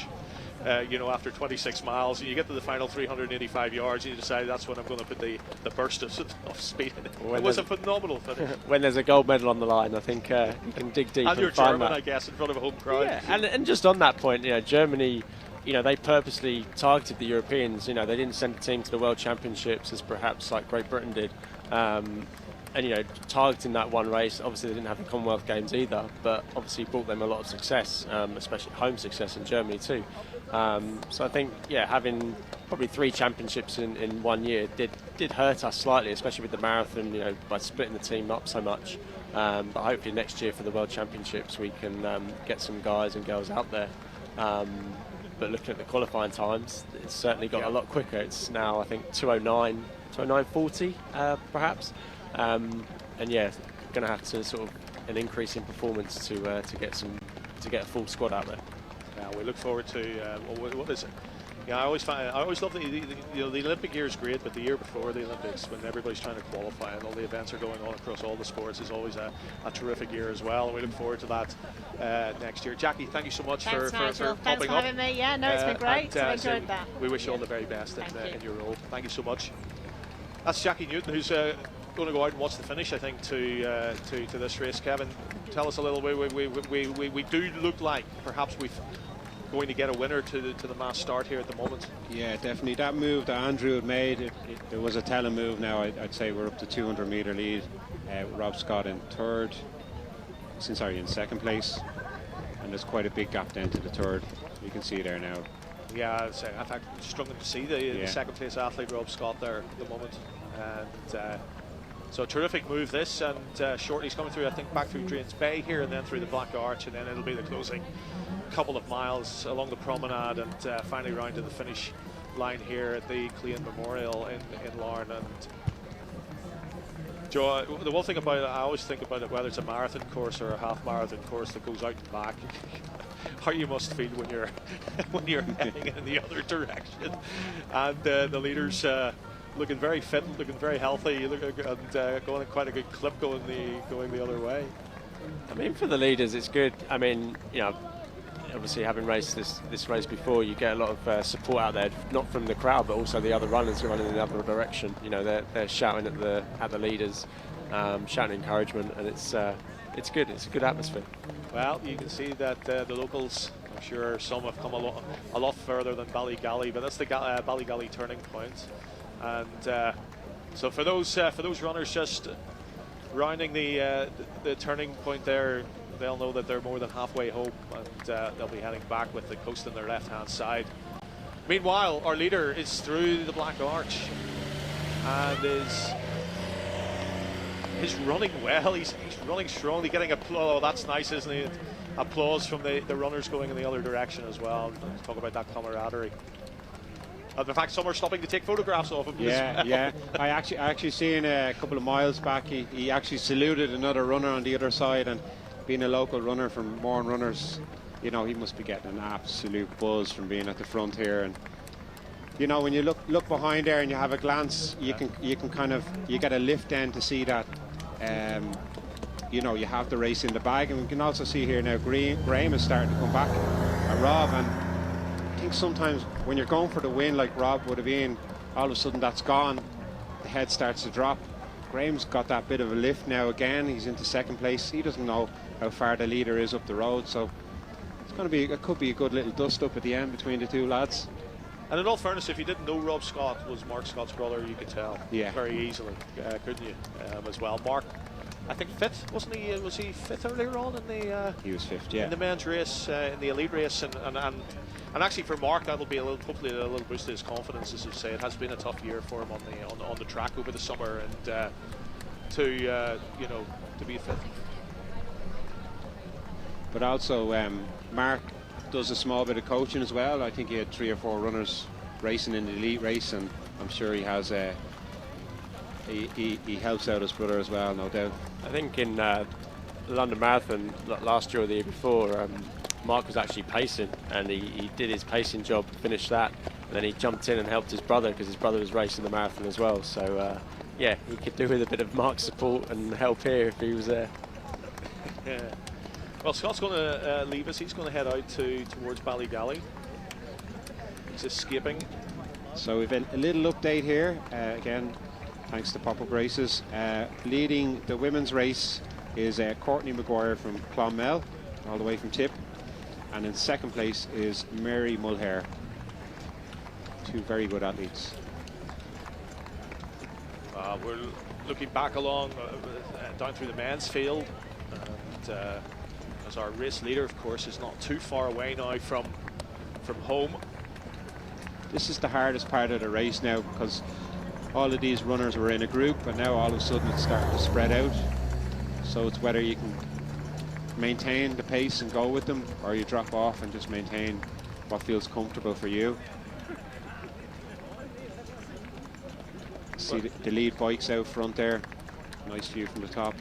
You know, after 26 miles, and you get to the final 385 yards, and you decide that's when I'm going to put the burst of speed in it. It was a phenomenal finish. When there's a gold medal on the line, I think you can dig deep and you're find German, that. I guess, in front of a home crowd. Yeah, and just on that point, you know, Germany, you know, they purposely targeted the Europeans. You know, they didn't send a team to the World Championships as perhaps like Great Britain did. And targeting that one race, obviously they didn't have the Commonwealth Games either, but obviously brought them a lot of success, especially home success in Germany too. So I think, having probably 3 championships in 1 year did hurt us slightly, especially with the marathon, by splitting the team up so much. But hopefully next year for the World Championships we can get some guys and girls out there. But looking at the qualifying times, it's certainly got a lot quicker. It's now, I think, 2:09:40 perhaps. And going to have to sort of an increase in performance to get a full squad out there. Yeah, we look forward to what is it? Yeah, I always love the Olympic year is great, but the year before the Olympics, when everybody's trying to qualify and all the events are going on across all the sports, is always a terrific year as well. And we look forward to that next year. Jackie, thank you so much for Thanks popping for having me. Yeah, no, it's been great. I've enjoyed that. We wish you all the very best in your role. Thank you so much. That's Jackie Newton, who's going to go out and watch the finish, I think, to this race. Kevin, tell us a little. We do look like perhaps we're going to get a winner to the mass start here at the moment. Yeah, definitely. That move that Andrew had made, it was a telling move now. I'd say we're up to 200-metre lead. Rob Scott in second place. And there's quite a big gap then to the third. You can see there now. Yeah, in fact, I'm struggling to see the second place athlete, Rob Scott, there at the moment. And so a terrific move this, and shortly he's coming through, I think, back through Drains Bay here and then through the Black Arch, and then it'll be the closing couple of miles along the promenade, and finally round to the finish line here at the Chaine Memorial in Larne. And Joe, the one thing about it, I always think about it, whether it's a marathon course or a half marathon course that goes out and back, how you must feel when you're heading in the other direction, and the leaders looking very fit, looking very healthy, and going at quite a good clip going the other way. I mean, for the leaders, it's good. I mean, obviously having raced this race before, you get a lot of support out there, not from the crowd, but also the other runners running in the other direction. They're shouting at the leaders, shouting encouragement, and it's good. It's a good atmosphere. Well, you can see that the locals, I'm sure some have come a lot further than Ballygally, but that's the Ballygally turning point. And so for those runners just rounding the turning point there, they'll know that they're more than halfway home, and they'll be heading back with the coast on their left-hand side. Meanwhile, our leader is through the Black Arch and is running well. He's running strongly, getting applause. Oh, that's nice, isn't it? Applause from the runners going in the other direction as well. Let's talk about that camaraderie. In fact, some are stopping to take photographs of him. Yeah. I actually seen a couple of miles back. He actually saluted another runner on the other side, and being a local runner from Mourne Runners, he must be getting an absolute buzz from being at the front here. And when you look behind there and you have a glance, you can kind of get a lift then to see that you have the race in the bag. And we can also see here now Graham is starting to come back at Rob, and I think sometimes when you're going for the win like Rob would have been, all of a sudden that's gone, the head starts to drop. Graham's got that bit of a lift now again. He's into second place. He doesn't know how far the leader is up the road, so it could be a good little dust up at the end between the two lads. And in all fairness, if you didn't know Rob Scott was Mark Scott's brother, you could tell very easily, couldn't you? As well, Mark, I think fifth, wasn't he? Was he fifth earlier on in the? He was fifth, yeah. In the men's race, in the elite race, and actually for Mark, that'll be hopefully a little boost to his confidence. As you say, it has been a tough year for him on the track over the summer, and to be fifth. But also, Mark does a small bit of coaching as well. I think he had 3 or 4 runners racing in the elite race, and I'm sure he has. He helps out his brother as well, no doubt. I think in the London Marathon last year or the year before, Mark was actually pacing, and he did his pacing job, finished that, and then he jumped in and helped his brother because his brother was racing the marathon as well. So he could do with a bit of Mark's support and help here if he was there. Yeah. Well, Scott's going to leave us. He's going to head out towards Ballygally. He's escaping. So we've a little update here. Again, thanks to Pop-Up Races. Leading the women's race is Courtney Maguire from Clonmel, all the way from Tip. And in second place is Mary Mulhare. 2 very good athletes. We're looking back along down through the men's field, and as our race leader, of course, is not too far away now from home. This is the hardest part of the race now, because all of these runners were in a group, and now all of a sudden it's starting to spread out. So it's whether you can maintain the pace and go with them, or you drop off and just maintain what feels comfortable for you. See the lead bikes out front there. Nice view from the top.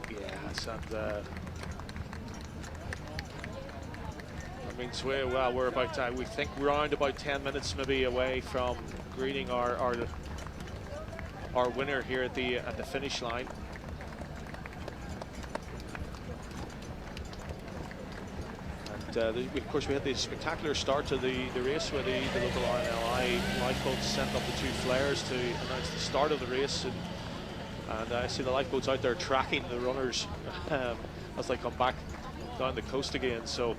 Yes, and I mean, so, well, we're about, we think around about 10 minutes maybe away from greeting our winner here at the finish line. And of course, we had the spectacular start to the race where the local RNLI lifeboats sent up the 2 flares to announce the start of the race, and I see the lifeboats out there tracking the runners as they come back down the coast again. So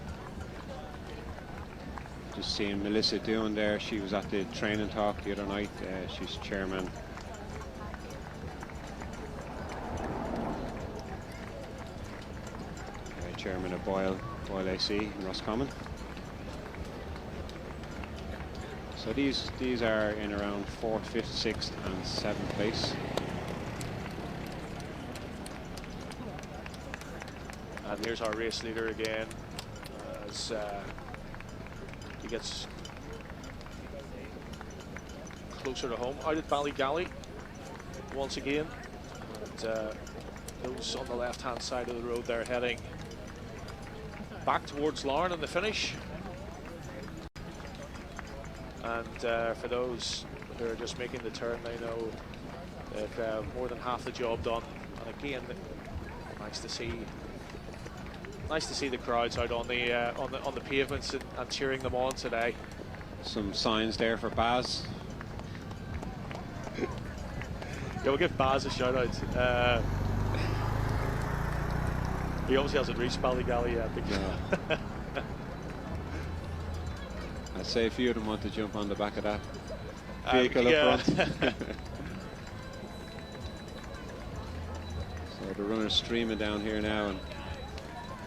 just seeing Melissa doing there, she was at the training talk the other night. She's chairman. Chairman of Boyle AC in Roscommon. So these are in around 4th, 5th, 6th and 7th place. And here's our race leader again as he gets closer to home, out at Ballygally once again, and those on the left hand side of the road there heading back towards Larne in the finish. And for those who are just making the turn, they know they've more than half the job done. And again, nice to see the crowds out on the pavements and cheering them on today. Some signs there for Baz. Yeah, we'll give Baz a shout out. He obviously hasn't reached Ballygally yet. No. I'd say a few of them want to jump on the back of that vehicle up front. So the runner's streaming down here now, and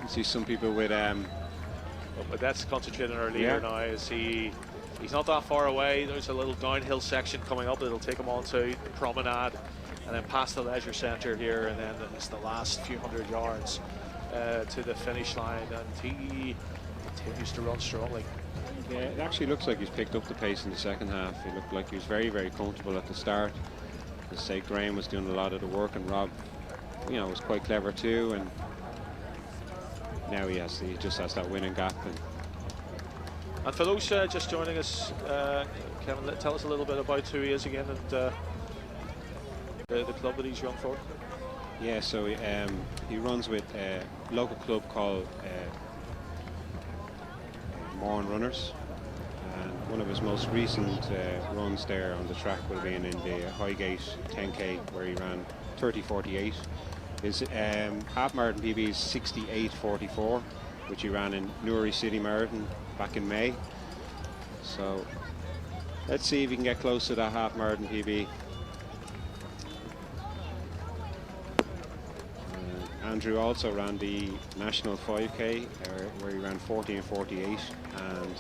you see some people with but that's concentrating on our leader now, as he's not that far away. There's a little downhill section coming up that'll take him onto the promenade and then past the leisure centre here, and then it's the last few hundred yards to the finish line, and he continues to run strongly. Yeah, it actually looks like he's picked up the pace in the second half. He looked like he was very, very comfortable at the start. As I say, Graham was doing a lot of the work, and Rob, was quite clever too. And now he just has that winning gap. And for those just joining us, Kevin, tell us a little bit about who he is again, and the club that he's run for. Yeah, so he runs with a local club called Mourne Runners, and one of his most recent runs there on the track would have been in the Highgate 10K, where he ran 30:48. His half marathon PB is 68:44, which he ran in Newry City Marathon back in May. So let's see if he can get close to that half marathon PB. Andrew also ran the national 5K, where he ran 14:48, and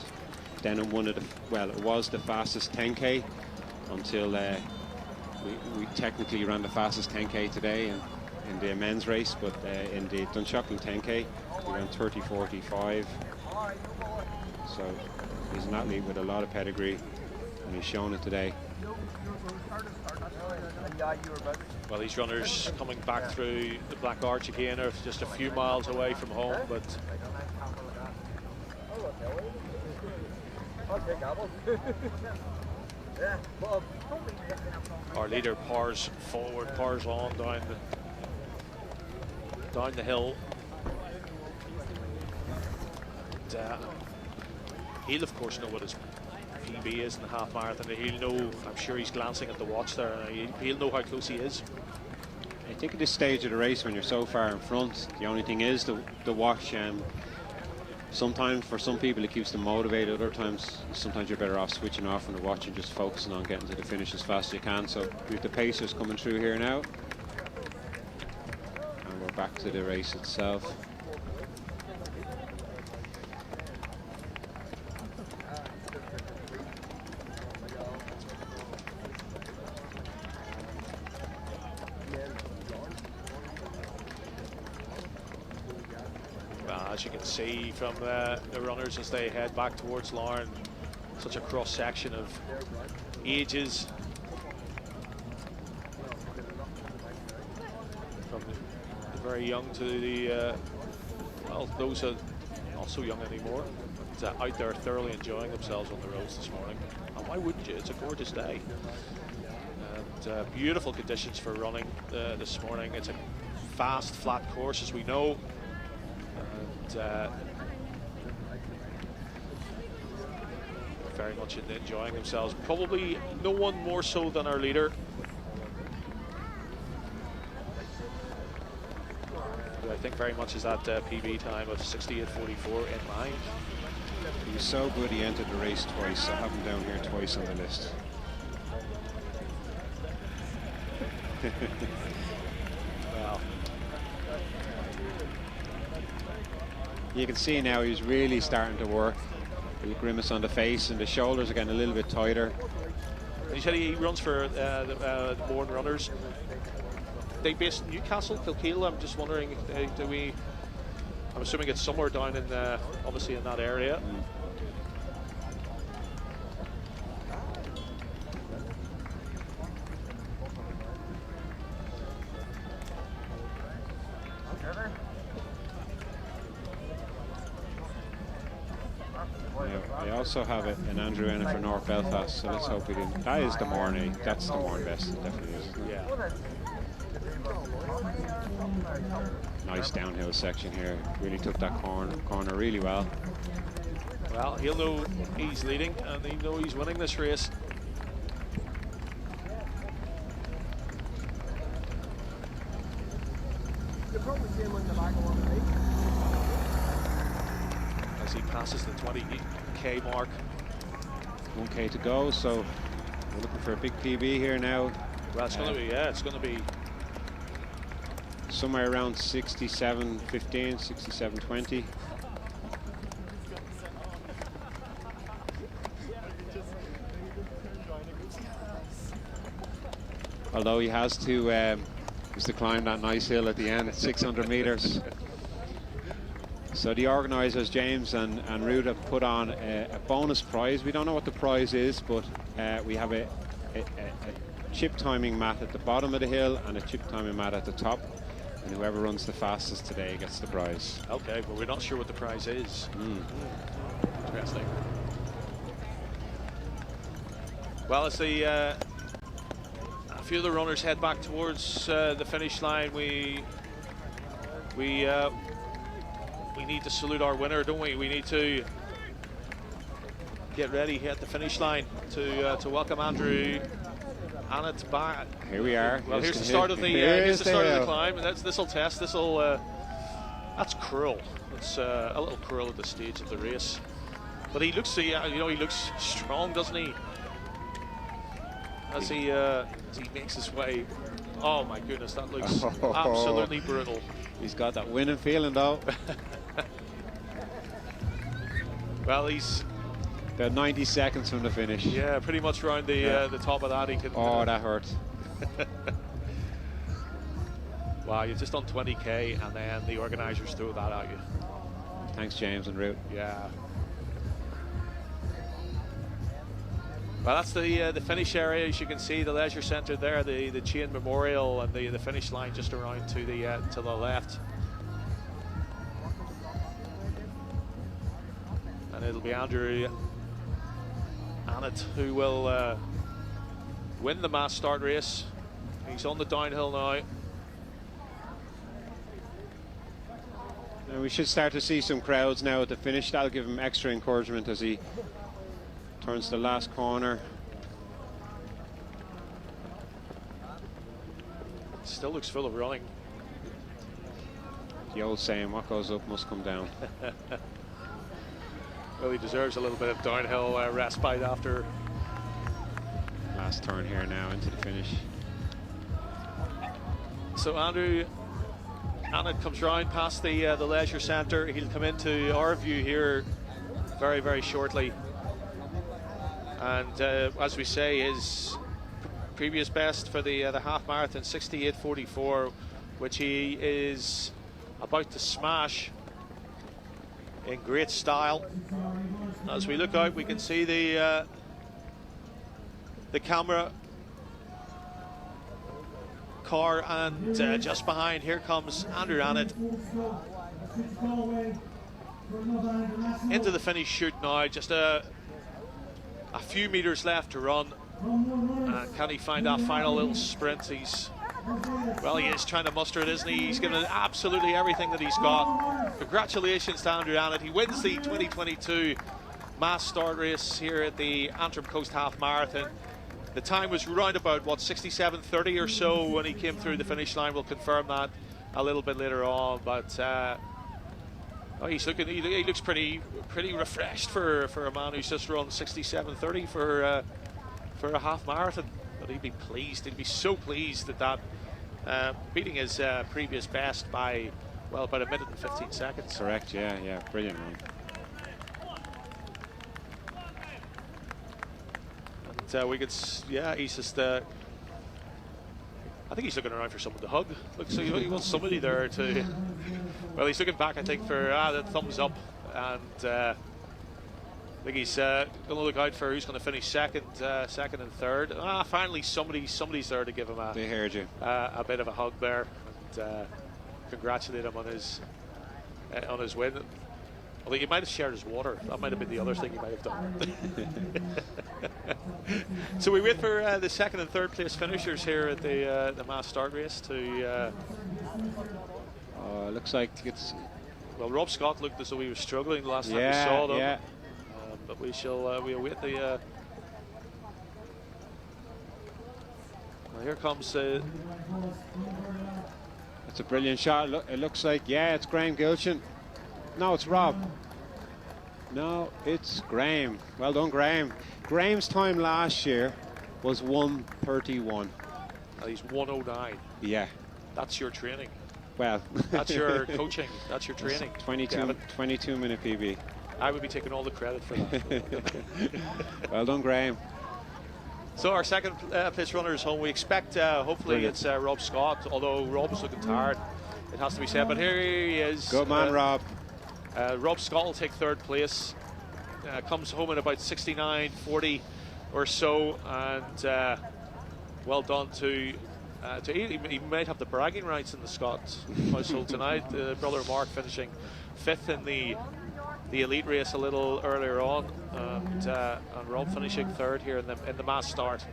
then in it was the fastest 10K until we technically ran the fastest 10K today in the men's race, but in the Dunshaughlin 10K we ran 30:45. So he's an athlete with a lot of pedigree, and he's shown it today. Well, these runners coming back through the Black Arch again are just a few miles away from home, but our leader powers forward, powers on down the hill. And, he'll of course know what his PB is in the half marathon. He'll know, I'm sure he's glancing at the watch there, and he'll know how close he is. I think at this stage of the race, when you're so far in front, the only thing is the watch. Sometimes for some people it keeps them motivated, other times sometimes you're better off switching off from the watch and just focusing on getting to the finish as fast as you can. So we have the pacers coming through here now, and we're back to the race itself. As you can see from the runners as they head back towards Larne, such a cross section of ages, from the very young to the well, those are not so young anymore, but out there thoroughly enjoying themselves on the roads this morning. And why wouldn't you? It's a gorgeous day and beautiful conditions for running this morning. It's a fast, flat course, as we know. Very much enjoying themselves. Probably no one more so than our leader, who I think very much is that PB time of 68:44 in mind. He was so good he entered the race twice. I have him down here twice on the list. Well, you can see now he's really starting to work. A little grimace on the face, and the shoulders are getting a little bit tighter. you said he runs for the Bourne runners. They based in Newcastle, Kilkeel. I'm just wondering, I'm assuming it's somewhere down in obviously in that area. I also have an Andrew Enna for North Belfast, so let's hope we didn't. That is the Mourne. That's the Mourne best. It definitely is. Yeah. Nice downhill section here. Really took that corner really well. Well, he'll know he's leading and he'll know he's winning this race. As he passes the 20k mark. 1k to go, so we're looking for a big PB here now. Well, it's going to be, yeah, it's going to be somewhere around 67.15, 67.20. Although he has to climb that nice hill at the end at 600 meters. So the organisers, James and Ruth, have put on a bonus prize. We don't know what the prize is, but we have a chip timing mat at the bottom of the hill and a chip timing mat at the top. And whoever runs the fastest today gets the prize. Okay, but we're not sure what the prize is. Interesting. Well, as a few of the runners head back towards the finish line, we need to salute our winner, don't we? We need to get ready here at the finish line to welcome Andrew Annett back. Here we are. Well, here's the start of the climb, and this'll test. That's cruel. It's a little cruel at this stage of the race. But he looks, he looks strong, doesn't he? As he makes his way. Oh my goodness, that looks absolutely brutal. He's got that winning feeling though. Well, he's about 90 seconds from the finish. Yeah, pretty much around the top of that. He can. Oh, that hurt. Wow, you've just done 20k, and then the organisers throw that at you. Thanks, James and Ruth. Yeah. Well, that's the finish area. As you can see, the leisure centre there, the Chaine Memorial, and the finish line just around to the left. And it'll be Andrew Annett who will win the mass start race. He's on the downhill now. And we should start to see some crowds now at the finish. That'll give him extra encouragement as he turns the last corner. Still looks full of running. The old saying, what goes up must come down. Well, he deserves a little bit of downhill respite after. Last turn here now into the finish. So Andrew Annett comes round past the leisure centre. He'll come into our view here very, very shortly. And as we say, his previous best for the half marathon, 68:44, which he is about to smash in great style. As we look out, we can see the camera car, and just behind, here comes Andrew Annett into the finish chute now. Just a few metres left to run. And can he find that final little sprint? He is trying to muster it, isn't he? He's given absolutely everything that he's got. Congratulations to Andrew Annett. He wins the 2022 mass start race here at the Antrim Coast Half Marathon. The time was round about, what, 67:30 or so when he came through the finish line. We'll confirm that a little bit later on. But he looks pretty refreshed for a man who's just run 67:30 for a half marathon. But he'd be pleased. He'd be so pleased that beating his previous best by, well, about 1 minute and 15 seconds. Correct. Yeah, brilliant run. And we could, he's just. I think he's looking around for someone to hug. Looks like he wants somebody there to. Well, he's looking back, I think, for the thumbs up, and I think he's going to look out for who's going to finish second and third. Finally, somebody's there to give him they heard you. A bit of a hug there, and congratulate him on his win. Although he might have shared his water. That might have been the other thing he might have done. So we wait for the second and third place finishers here at the mass start race to. Looks like it's. Well, Rob Scott looked as though he was struggling the last time we saw them. Yeah. But we shall we await the. Well, here comes. It's a brilliant shot. It looks like, it's Graham Gilchin. No, it's Rob. No, it's Graham. Well done, Graham. Graham's time last year was 1:31. And he's 1:09. Yeah. That's your training. Well. That's your coaching. That's your training. 22-minute PB. I would be taking all the credit for that. Well done, Graham. So our second place runner is home. We expect, hopefully, Brilliant. it's Rob Scott, although Rob is looking tired, it has to be said. But here he is. Good man, Rob. Rob Scott will take third place. Comes home at about 69:40 or so, and well done to he might have the bragging rights in the Scott household tonight. Brother Mark finishing fifth in the elite race a little earlier on, and Rob finishing third here in the mass start.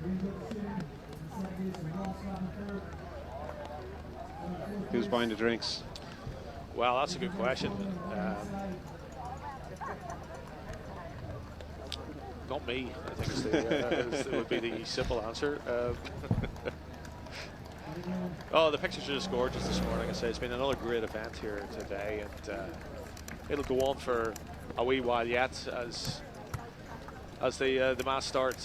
Who's buying the drinks? Well, that's a good question. Not me. I think it would be the simple answer. Oh, the pictures are just gorgeous this morning. I say it's been another great event here today, and it'll go on for a wee while yet as the mass start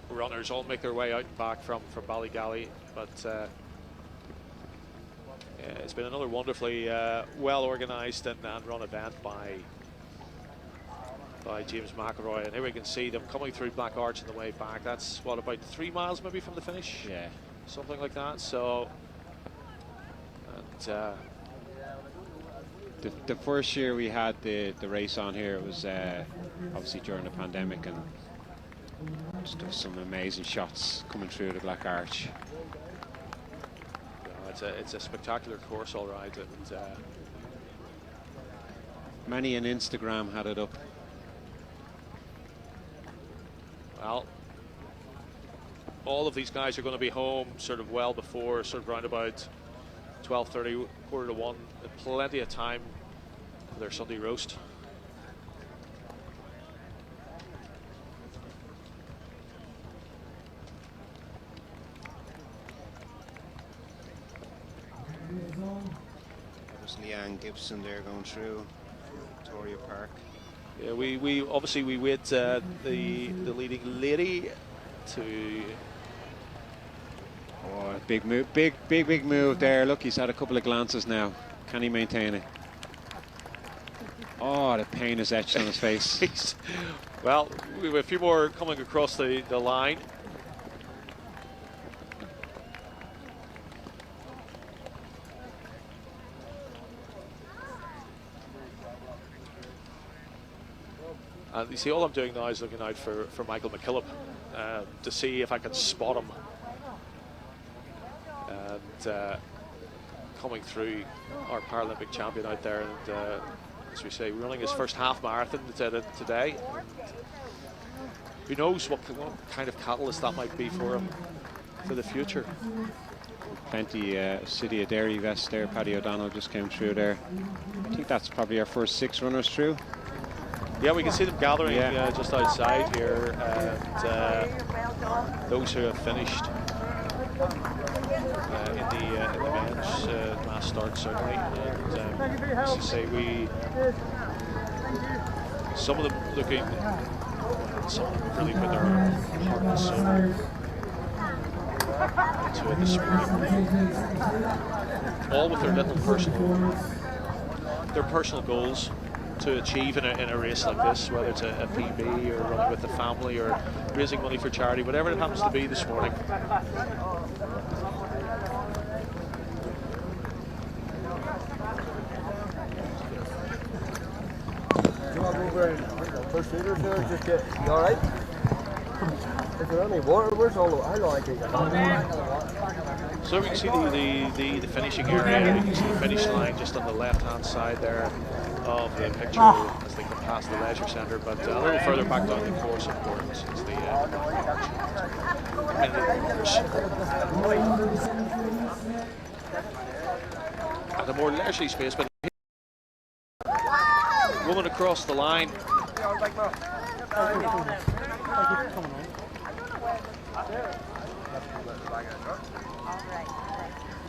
runners all make their way out and back from Ballygally. But it's been another wonderfully well organised and run event by James McElroy, and here we can see them coming through Black Arch on the way back. That's what, about 3 miles maybe from the finish? Yeah. Something like that. So, and the first year we had the race on here, it was obviously during the pandemic, and just some amazing shots coming through the Black Arch. it's a spectacular course, all right, and many an Instagram had it up. Well, all of these guys are going to be home sort of well before, sort of round about 12:30, quarter to 1. Plenty of time for their Sunday roast. There's Leanne Gibson there going through Victoria Park. Yeah, we obviously we wait the leading lady to. Oh, big move, big move there. Look, he's had a couple of glances now. Can he maintain it? Oh, the pain is etched on his face. Well, we have a few more coming across the line. And you see, all I'm doing now is looking out for Michael McKillop to see if I can spot him. And coming through, our Paralympic champion out there, and as we say, running his first half marathon today. Who knows what kind of catalyst that might be for him for the future. Plenty City of Derry vest there. Paddy O'Donnell just came through there. I think that's probably our first 6 runners through. Yeah, we can see them gathering just outside here, and those who have finished in the men's mass start certainly. And as you say, some of them looking, some of them really put their heart and soul into it this morning. All with their little personal goals to achieve in a race like this, whether it's a PB or running with the family or raising money for charity, whatever it happens to be this morning. You alright? Is there any water? Where's all the... I like it. So we can see the finishing area. You can see the finish line just on the left-hand side there of the picture as they come past the leisure centre, but a little further back down the course, of course, is the and a more leisurely space, but woman across the line.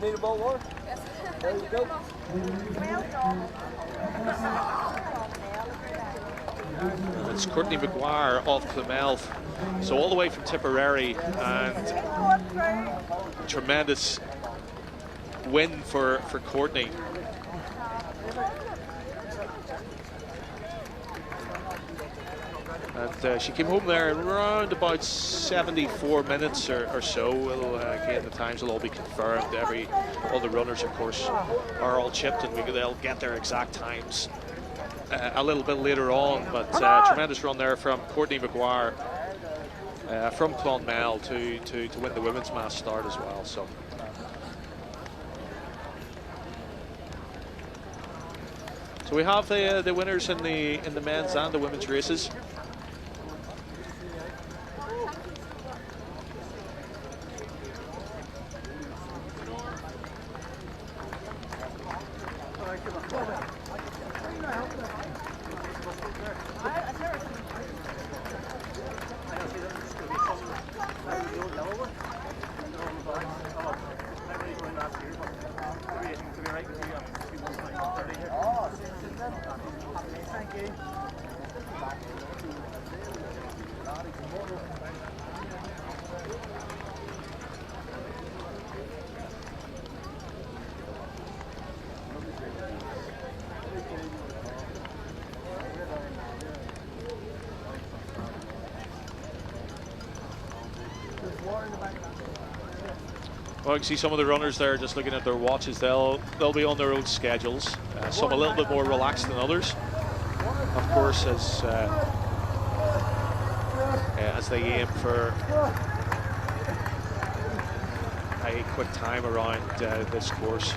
Need a bowl of water? Yes. There you go. It's Courtney McGuire of Clonmel, so all the way from Tipperary, and tremendous win for Courtney. And she came home there around about 74 minutes or so. Again, the times will all be confirmed. All the runners, of course, are all chipped, and they'll get their exact times a little bit later on. But tremendous run there from Courtney McGuire from Clonmel to win the women's mass start as well. So we have the winners in the men's and the women's races. Well, you can see some of the runners there just looking at their watches. They'll be on their own schedules. Some a little bit more relaxed than others, of course, as they aim for a quick time around this course.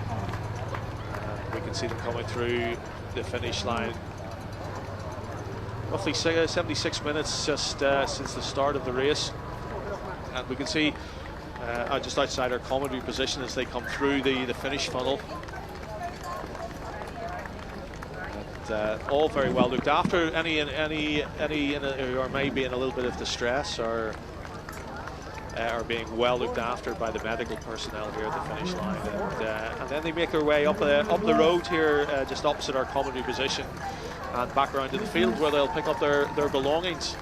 We can see them coming through the finish line. Roughly 76 minutes just since the start of the race, and we can see just outside our commentary position as they come through the finish funnel. And, all very well looked after. Any or maybe in a little bit of distress are being well looked after by the medical personnel here at the finish line, and then they make their way up the road here just opposite our commentary position and back around to the field where they'll pick up their belongings.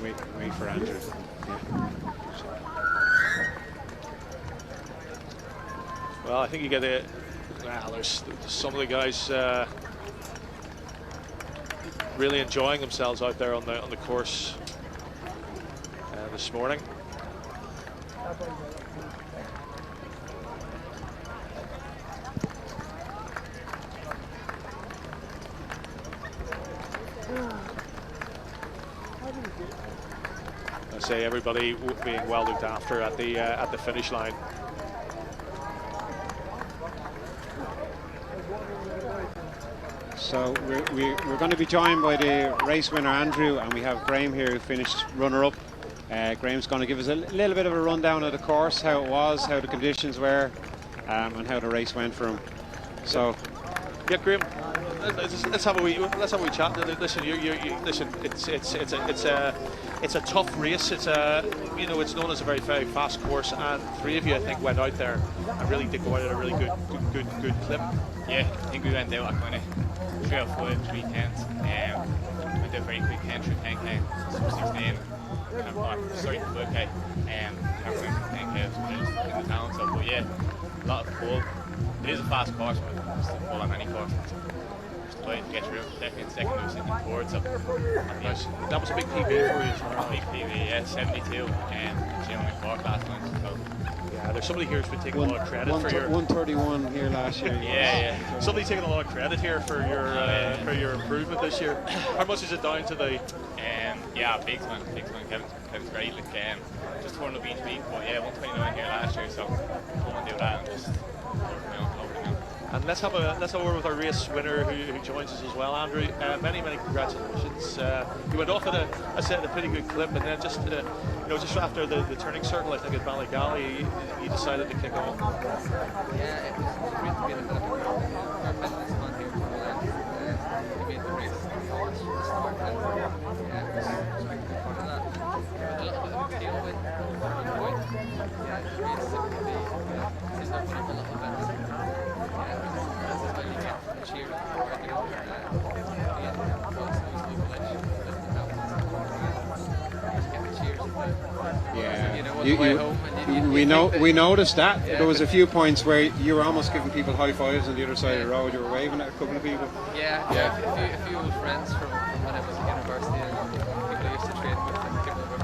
Wait for Andrew. Well, I think you get it. Well, there's some of the guys really enjoying themselves out there on the course this morning. I say everybody being well looked after at the finish line. So we're going to be joined by the race winner Andrew, and we have Graham here who finished runner-up. Graham's going to give us a little bit of a rundown of the course, how it was, how the conditions were, and how the race went for him. So, yeah, Graham, let's have a wee chat. Listen, listen. It's a tough race. It's it's known as a very fast course, and three of you I think went out there and really did go out at a really good clip. Yeah, I think we went out at kind of 3:05, 3:10. Went out very quick 10 through 10k, 16. Sorry, 5k. Never went 10k in the town. So, but yeah, a lot of pull. It is a fast course, but it's the pull on any course. Just trying to get through. Second was sitting forward. So nice. That was a big PB for you. Big PB, yeah, 72. She only fought last night. So. Yeah, there's somebody here who's been taking a lot of credit for your 131 here last year. Yeah. Somebody taking a lot of credit here for your improvement this year. How much is it down to the? Yeah, big one. Kevin's great. Like, just turned up each week, but yeah, 129 here last year. So come and do that and just hopefully. And let's have a word with our race winner who joins us as well, Andrew. Many congratulations. You went off at a pretty good clip, and then just after the turning circle, I think at Ballygally, you decided to kick on. Yeah, it was great to be in a bit of a fitness on here for the length. We made the race from the start, and yeah, it was great to be part of that. It was a little bit of a tailwind at one point. Yeah, the race seemed to be open up a little bit. We noticed that there was a few points where you were almost giving people high fives on the other side of the road. You were waving at a couple of people. Yeah. A few old friends from when I was at university, and people I used to train with, and people were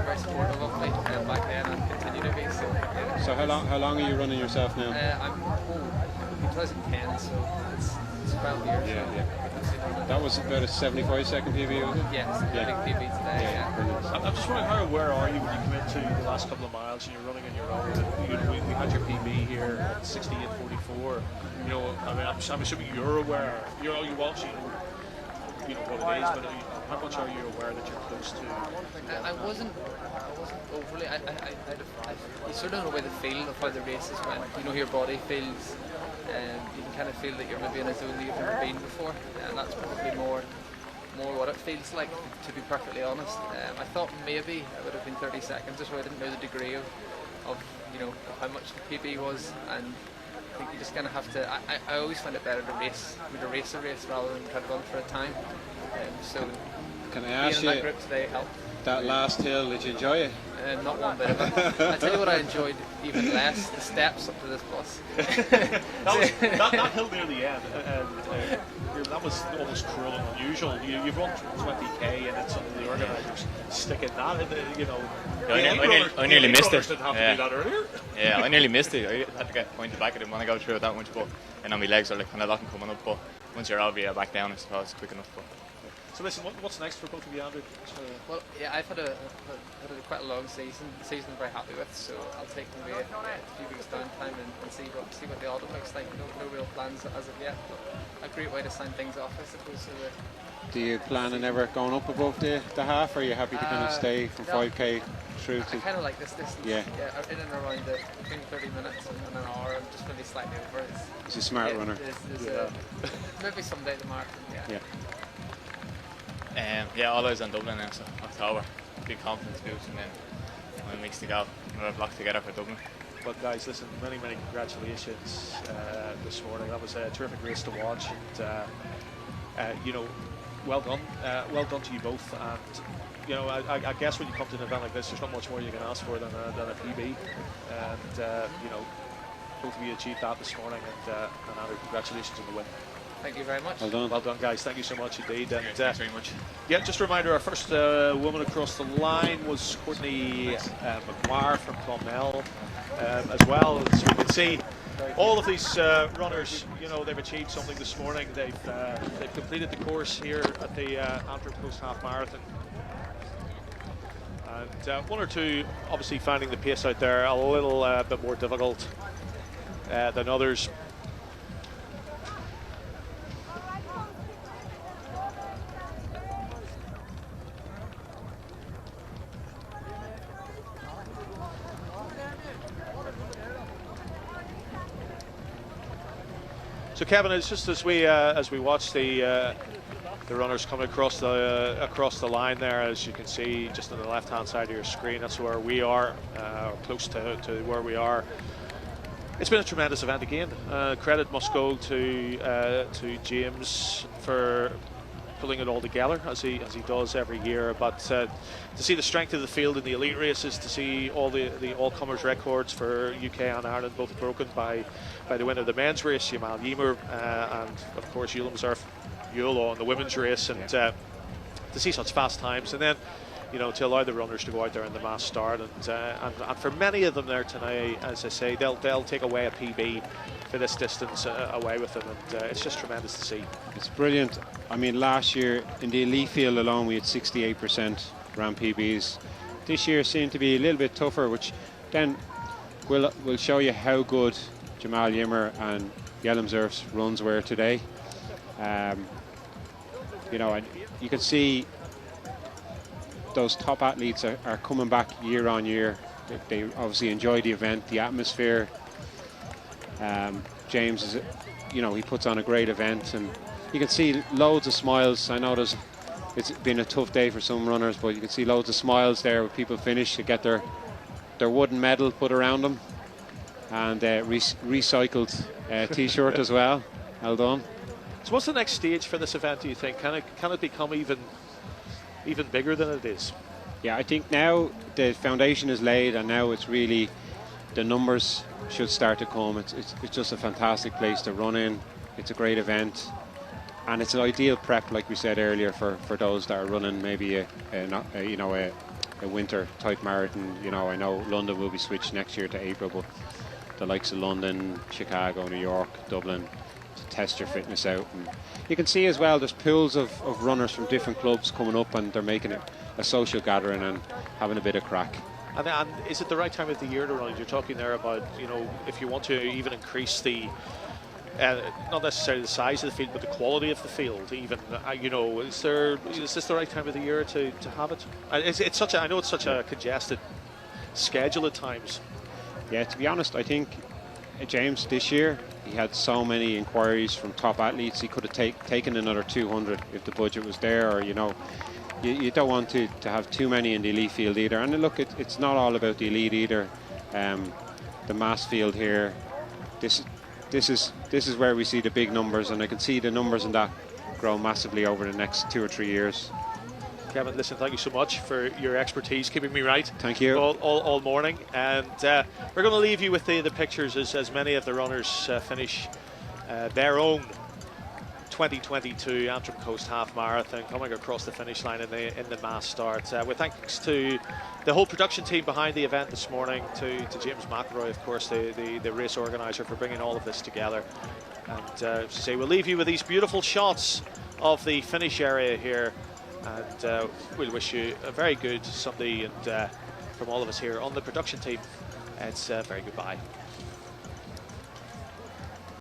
very supportive of me back then, and continue to be. So, yeah. So how long are you running yourself now? I'm 2010, so it's 12 years. Yeah. That was about a 75-second PB, was it? Yes, big PB today. Yeah. I'm just wondering, how aware are you when you come into the last couple of miles and you're running on your own? We had your PB here at 68:44. I'm assuming you're aware. You obviously know what it is, but how much are you aware that you're close to? I wasn't overly. You sort of know by the feel of how the race is when your body feels. You can kind of feel that you're maybe in a zone that you've never been before, and that's probably more what it feels like, to be perfectly honest. I thought maybe it would have been 30 seconds or so. I didn't know the degree of how much the PB was, and I think you just kind of have to. I always find it better to race a race rather than try to run for a time. So can I ask being in you, that group today helped. That last hill, did you enjoy it? Not one bit of it. I tell you what I enjoyed even less, the steps up to this bus. that hill near the end, that was almost cruel and unusual. You've run 20k and then suddenly the organisers sticking that in I nearly missed it. Didn't have to do that earlier. Yeah, I nearly missed it. I had to get pointed back. I didn't want to go through it that much, but and on my legs are like kind of locking coming up. But once you're out, back down, I suppose, quick enough. But. So listen, what's next for both of you, Andrew? Well, yeah, I've had quite a long season I'm very happy with, so I'll take maybe a few weeks downtime and see what the autumn looks like. No real plans as of yet, but a great way to sign things off, I suppose. So do you plan on ever going up above the half, or are you happy to kind of stay from 5k through to? I kind of like this distance. Yeah, in and around between 30 minutes and an hour, just maybe slightly over. He's a smart runner. Maybe someday the marathon. Yeah. Yeah, all eyes on Dublin now, so October. Big confidence boost, and then 1 weeks to go. We're blocked together for Dublin. Well, guys, listen, many congratulations this morning. That was a terrific race to watch, and you know, well done to you both. And you know, I guess when you come to an event like this, there's not much more you can ask for than a PB. And you know, both of you achieved that this morning, and Andrew, congratulations on the win. Thank you very much. Well done. Well done, guys. Thank you so much indeed. And Thanks very much. yeah, just a reminder, our first woman across the line was Courtney McGuire from Clonmel as well. As we can see, all of these runners, you know, they've achieved something this morning. They've completed the course here at the Antrim Coast Half Marathon. And one or two obviously finding the pace out there a little bit more difficult than others. So Kevin, it's just as we watch the runners coming across the line there, as you can see just on the left-hand side of your screen, that's where we are, or close to where we are. It's been a tremendous event again. Credit must go to James for pulling it all together as he does every year. But to see the strength of the field in the elite races, to see all the all-comers records for UK and Ireland both broken by the winner of the men's race, Jamal Ymer, and of course Yula on the women's race, and to see such fast times, and then you know, to allow the runners to go out there in the mass start, and for many of them there tonight, as I say, they'll take away a PB for this distance away with them, and it's just tremendous to see. It's brilliant. I mean, last year in the elite field alone we had 68% ran PBs. This year seemed to be a little bit tougher, which then will show you how good Jamal Ymer and Yellemzerf's runs were today. You know, and you can see those top athletes are coming back year on year. They obviously enjoy the event, the atmosphere. James is, you know, he puts on a great event, and you can see loads of smiles. I know it's been a tough day for some runners, but you can see loads of smiles there when people finish to get their wooden medal put around them, and recycled t-shirt as well. Well done. So what's the next stage for this event, do you think? Can it become even bigger than it is? Yeah, I think now the foundation is laid, and now it's really the numbers should start to come. It's just a fantastic place to run in. It's a great event, and it's an ideal prep, like we said earlier, for those that are running maybe a winter type marathon. You know, I know London will be switched next year to April, but the likes of London, Chicago, New York, Dublin, to test your fitness out. And you can see as well there's pools of runners from different clubs coming up, and they're making it a social gathering and having a bit of crack. And is it the right time of the year to run? You're talking there about, you know, if you want to even increase the not necessarily the size of the field, but the quality of the field, even, you know, is this the right time of the year to have it? It's such a, I know it's such a congested schedule at times. Yeah, to be honest, I think James this year, he had so many inquiries from top athletes. He could have taken another 200 if the budget was there, or, you know, you don't want to have too many in the elite field either. And look, it's not all about the elite either. The mass field here, this is where we see the big numbers, and I can see the numbers in that grow massively over the next 2 or 3 years. Kevin, listen, thank you so much for your expertise, keeping me right. Thank you. All morning. And we're going to leave you with the pictures as many of the runners finish their own 2022 Antrim Coast Half Marathon, coming across the finish line in the mass start. With thanks to the whole production team behind the event this morning, to James McElroy, of course, the race organizer, for bringing all of this together. And to say, we'll leave you with these beautiful shots of the finish area here. And we'll wish you a very good Sunday, and from all of us here on the production team, it's very goodbye.